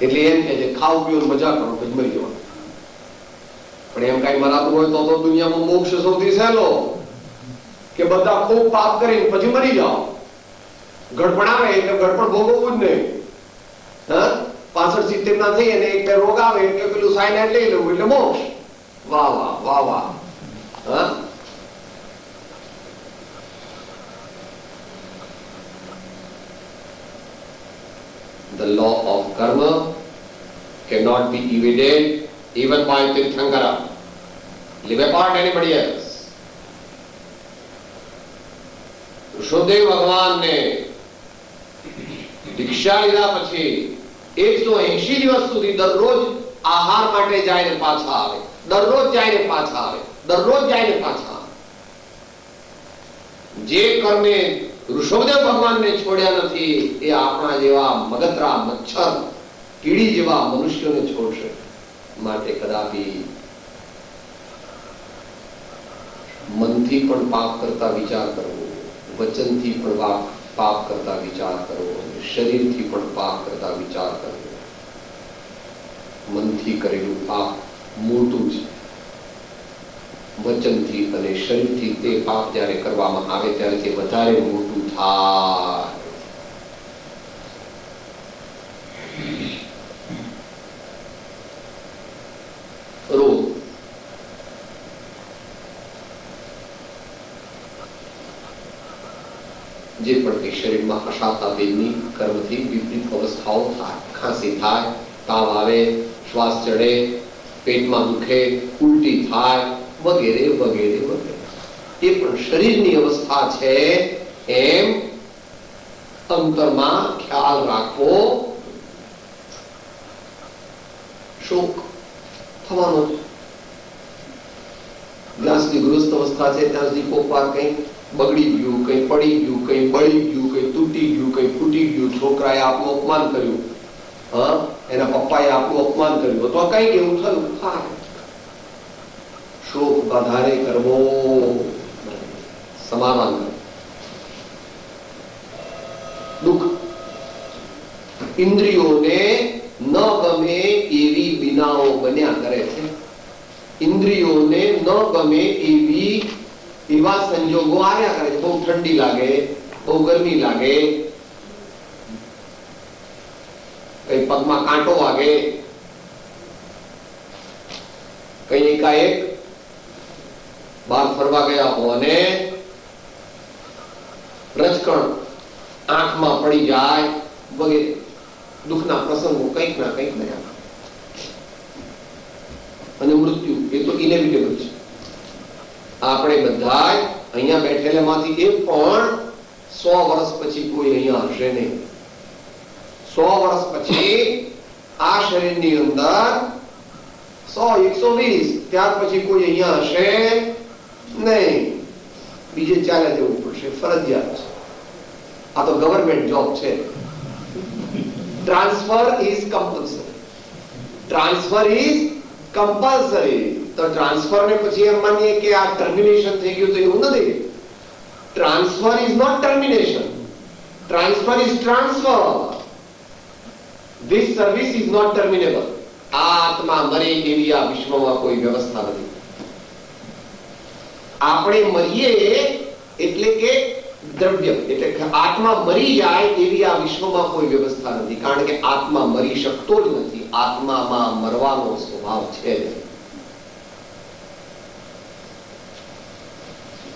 એટલે એમ કે છે ખાવ પીવું મજા કરો પછી મરી જવાનું. પણ એમ કઈ મરાતું હોય તો દુનિયામાં મોક્ષ સૌથી સહેલો, કે બધા ખૂબ પાપ કરીને પછી મરી જાઓ. ગડપણ આવે એટલે ગડપણ ભોગવવું જ નહીં. હા, 65-70 ના થઈ અને એક રોગ આવે એટલે પેલું સાયનાઇડ લઈ લેવું એટલે મોક્ષ. વાહ વાહ વાહ વાહ. હા, the law of karma cannot be evaded even by Tirthankara. Live apart anybody else. Rishabhdev ભગવાનને દીક્ષા લીધા પછી 180 દિવસ સુધી દરરોજ આહાર માટે જાય ને પાછા આવે, દરરોજ જાય ને પાછા આવે, દરરોજ જાય ને પાછા આવે. જે કર્મે ઋષભદેવ ભગવાનને છોડ્યા નથી એ આપણા જેવા મગતરા, મચ્છર, કીડી જેવા મનુષ્યોને છોડશે. માટે કદાપી મનથી પણ પાપ કરતા વિચાર કરવો, વચનથી પણ પાપ કરતા વિચાર કરવો, શરીરથી પણ પાપ કરતા વિચાર કરવો. મનથી કરેલું પાપ મોટું છે, વચનથી અને શરીરથી તે પાપ જ્યારે કરવામાં આવે ત્યારે તે વધારે મોટું થાય. રોગ, જે પણ કે શરીરમાં અશાંતા વેદની કર્મથી વિપરીત અવસ્થાઓ થાય, ખાંસી થાય, તાવ આવે, શ્વાસ ચડે, પેટમાં દુખે, ઉલટી થાય, વગેરે વગેરે વગેરે, એ પણ શરીરની અવસ્થા છે એમ અંતરમાં ખ્યાલ રાખવો. શોક થવાનો છે. જ્યાં સુધી ગૃહસ્થ અવસ્થા છે ત્યાં સુધી કોક વાર કંઈ બગડી ગયું, કંઈ પડી ગયું, કંઈ બળી ગયું, કંઈ તૂટી ગયું, કંઈ ફૂટી ગયું, છોકરાએ આપણું અપમાન કર્યું, હા, એના પપ્પાએ આપણું અપમાન કર્યું, અથવા કંઈક એવું થયું, થાય. શોક વધારે કરવો, સમાધાન કરવું. દુઃખ, ઇન્દ્રિયોને ન ગમે એવી વિનાઓ બન્યા કરે છે. ઇન્દ્રિયોને ન ગમે એવા સંજોગો આવ્યા કરે છે. બહુ ઠંડી લાગે, બહુ ગરમી લાગે, કઈ પગમાં કાંટો વાગે, કઈ એકાએક બહાર ફરવા ગયા હો અને રજકણ આંખમાં પડી જાય વગેરે દુઃખના પ્રસંગો કંઈક ના કંઈક બન્યા. અને મૃત્યુ એ તો ઇનેવિટેબલ છે. આપણે બધા અહીંયા બેઠેલામાંથી એક પણ 100 વર્ષ પછી કોઈ અહીંયા હશે નહીં. 100 વર્ષ પછી આ શરીરની અંદર 100, 120, ત્યાર પછી કોઈ અહીંયા હશે નહીં. બીજે ચાલે જવું પડશે, ફરજિયાત છે. આ તો ગવર્મેન્ટ જોબ છે. Transfer is compulsory. Transfer is compulsory. તો ટ્રાન્સફર ને પછી એમ માનીએ કે આ ટર્મિનેશન થઈ ગયું તો એવું નથી. Transfer is not termination. Transfer is transfer. This service is not terminable. આત્મા મરે એવી આ વિશ્વમાં કોઈ વ્યવસ્થા નથી. આપણે મરીએ એટલે કે દ્રવ્ય એટલે કે આત્મા મરી જાય એવી આ વિશ્વમાં કોઈ વ્યવસ્થા નથી. કારણ કે આત્મા મરી શકતો જ નથી. આત્મામાં મરવાનો સ્વભાવ છે.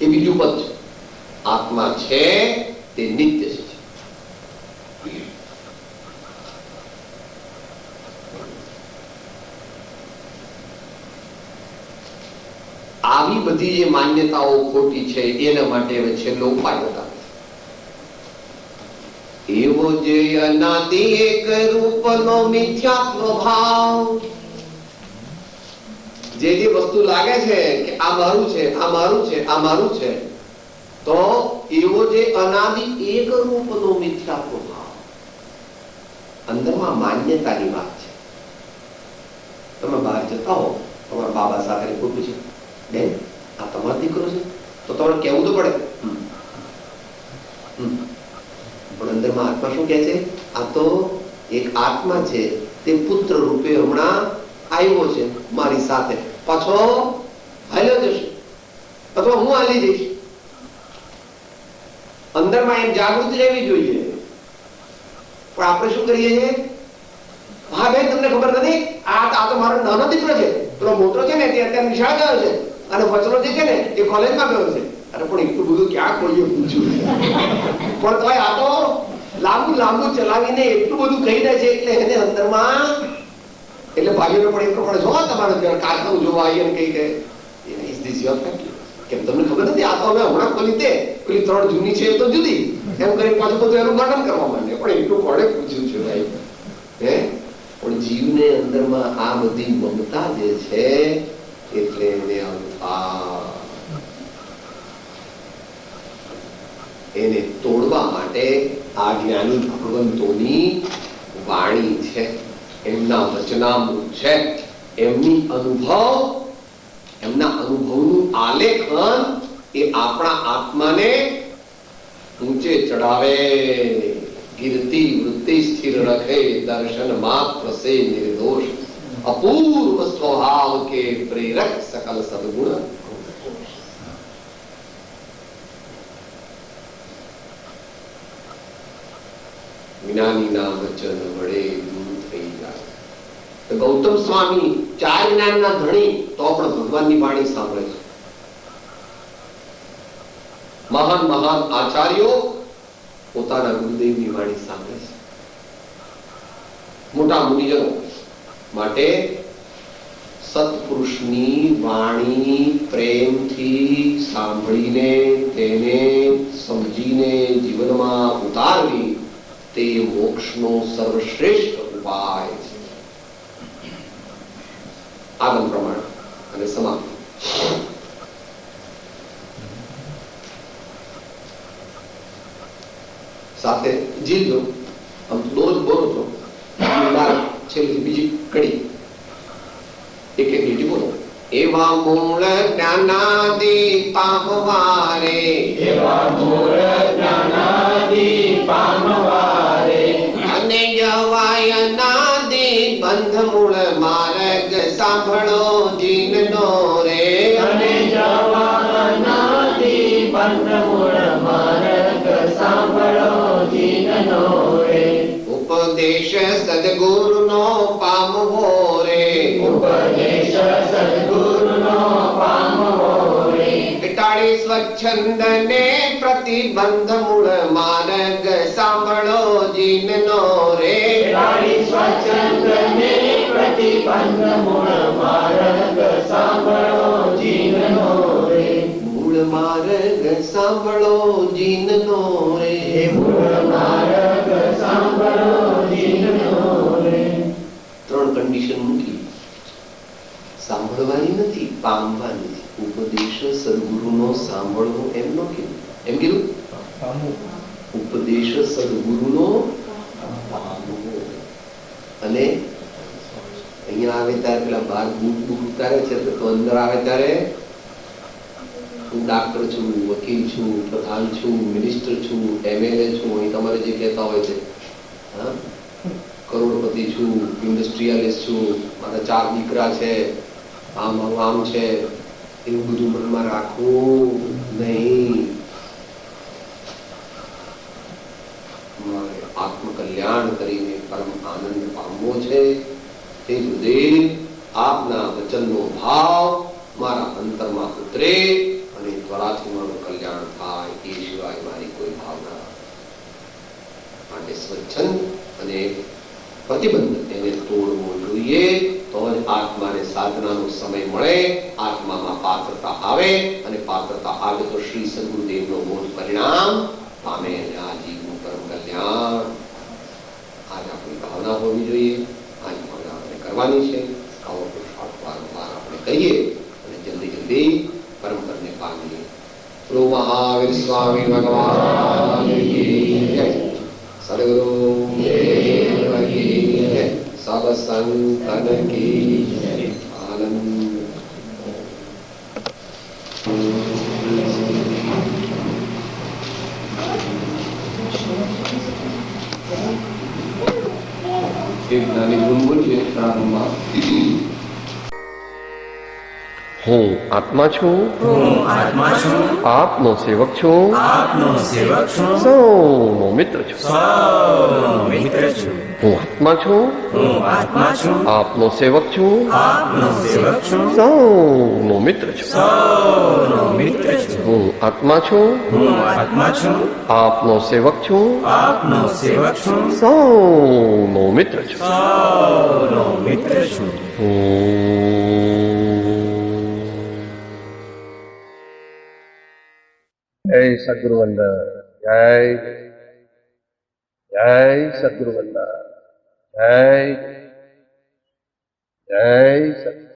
એ બીજું પદ છે. આત્મા છે તે નિત્ય છે. આવી બધી જે માન્યતાઓ ખોટી છે એના માટે હવે છેલ્લો ઉપાય બતાવે. એવો જે અનાદિ એક રૂપનો મિથ્યાત્વ ભાવ, જે વસ્તુ લાગે છે કે આ મારું છે, આ મારું છે, આ મારું છે, તો એવો જે અનાદિ એક રૂપનો મિથ્યાત્વ ભાવ અંદરમાં માન્યતાની વાત છે. તમે બહાર જતા હો, તમારા બાબા સાથે કોઈ પૂછે, બેન આ તમારો દીકરો છે, તો તમારે કહેવું તો પડે. પણ અંદરમાં આત્મા શું કહે છે? આ તો એક આત્મા છે, તે પુત્ર રૂપે હમણાં આવ્યો છે મારી સાથે, પાછો હાલ્યો જશે અથવા હું હાલી જઈશ. અંદરમાં એમ જાગૃતિ રહેવી જોઈએ. પણ આપણે શું કરીએ છીએ? હા બેન, તમને ખબર નથી, આ તો મારો નાનો દીકરો છે, પેલો મોટો છે ને તે અત્યારે નિશાળ ગયો છે અને વચલો જે છે ને એ કોલેજમાં ગયો છે. અરે પણ એટલું બધું ક્યાં કોઈએ પૂછ્યું? પણ તોય આ તો લાંબુ ચલાવીને એટલું બધું કહી દે છે એટલે એને અંદરમાં, એટલે ભાઈઓને પણ એ પ્રમાણે જો તમારે કારખાનું જોવા આવીએ ને કઈ કહે ઇઝ ધીસ યોર ફેક્ટરી? કેમ તમને ખબર નથી? આ તો અમે હમણાં ખોલી તે પેલી 3 જૂની છે એ તો જુદી, એમ કરીને પાછું બધું એનું વર્ણન કરવા માંડે. પણ એટલું કોણે પૂછ્યું છે ભાઈ? હે? પણ જીવને અંદરમાં આ બધી મમતા જે છે એટલે એને તોડવા માટે આ જ્ઞાની ભગવંતોની વાણી છે, એમના વચનામૃત છે, એમના અનુભવનું આલેખન એ આપણા આત્માને ઊંચે ચડાવે. गिरती वृत्ति स्थिर रखे दर्शन मात्र से निर्दोष अपूर्व स्वभाव के प्रेरक सकल सद्गुण. જ્ઞાની ના વચન વડે દૂર થઈ જાય. તો ગૌતમ સ્વામી 4 જ્ઞાનના ધણી તો પણ ભગવાનની વાણી સાંભળે છે. મહાન મહાન આચાર્યો પોતાના ગુરુદેવની વાણી સાંભળે છે. મોટા મુનિજનો માટે સત્પુરુષની વાણી પ્રેમથી સાંભળીને તેને સમજીને જીવનમાં ઉતારવી તે મોક્ષનો સર્વશ્રેષ્ઠ ઉપાય છે. આગમ પ્રમાણ અને સમાપ્તિ. સાથે જીવજો. આમ તો જ બોલો છો, છેલ્લી બીજી કડી એક લીટી બોલો. એવા મૂળ જ્ઞાનાદિ પામવારે, એવા મૂળ જ્ઞાનાદિ પામવારે, અને જવાયનાદિ બંધ મૂળ માર્ગ સાંભળો જીનનો રે. અને જવાયનાદિ બંધ મૂળ માર્ગ સાંભળો જીનનો રે. ઉપદેશ સદગુરુનો પામવો રે, ઉપદેશ સદગુરુનો પામવો રે. ટાળી સ્વચ્છંદ ને પ્રતિબંધ મૂળ માર્ગ સાંભળો જીનનો રે. ટાળી સ્વચ્છંદ ને પ્રતિબંધ મૂળ માર્ગ સાંભળો જીનનો રે. મૂળ માર્ગ સાંભળો જીનનો રે. મૂળ માર્ગ સાંભળો જીનનો રે. 3 કન્ડિશન મૂકી. સાંભળવાની નથી, પામવાની. ઉપદેશ સદગુરુનો સાંભળવો એમ ન કીધું. એમ કીધું ઉપદેશ સદગુરુનો પામવો. અને અહીંયા આવે ત્યારે પેલા બાર બુક ઉતારે છે તો અંદર આવે ત્યારે હું ડાક્ટર છું, વકીલ છું, પ્રધાન છું, મિનિસ્ટર છું, MLA છું, અહીં તમારે જે કહેતા હોય છે, હા, કરોડપતિ છું, ઇન્ડસ્ટ્રીયાલિસ્ટ છું, મારા 4 દીકરા છે, આમ છે, એવું બધું મનમાં રાખવું નહીં. મારે આત્મકલ્યાણ કરીને પરમ આનંદ પામવો છે. તે હૃદય આપના વચનનો ભાવ મારા અંતરમાં ઉતરે અને ત્વરાથી મારું કલ્યાણ થાય, એ સિવાય મારી કોઈ ભાવના. માટે સ્વચ્છંદ અને પ્રતિબંધ એને તોડવો જોઈએ. તો જ આત્માને સાધનાનો સમય મળે, આત્મામાં પાત્રતા આવે, અને પાત્રતા આવે તો શ્રી સદગુરુદેવનો બોધ પરિણામ પામે અને આ જીવનું પરમ કલ્યાણ. આજ આપણી ભાવના હોવી જોઈએ. આજ ભાવના આપણે કરવાની છે. આવો પુરુષાર્થ વારંવાર આપણે કરીએ અને જલ્દી જલ્દી પરમ પદને પામીએ. બોલો મહાવીર સ્વામી ભગવાન કી જય. સદગુરુ દેવ કી જય. સબ સંતન કી જય. આનંદ. એક નાની ગુનગુન છે પ્રારંભમાં. હું આત્મા છું, હું આત્મા છું, આપનો સેવક છું, આપનો સેવક છું, સૌનો મિત્ર છું. સૌનો મિત્ર છું. હું આત્મા છું, હું આત્મા છું, આપનો સેવક છું, આપનો સેવક છું, સૌનો મિત્ર છું. સૌનો મિત્ર છું. હું આત્મા છું, હું આત્મા છું, આપનો સેવક છું, આપનો સેવક છું, સૌનો મિત્ર છું. સૌનો મિત્ર છું. જય સદગુરુ વંદન. જય જય સદગુરુ વંદન. જય જય સદગુરુ.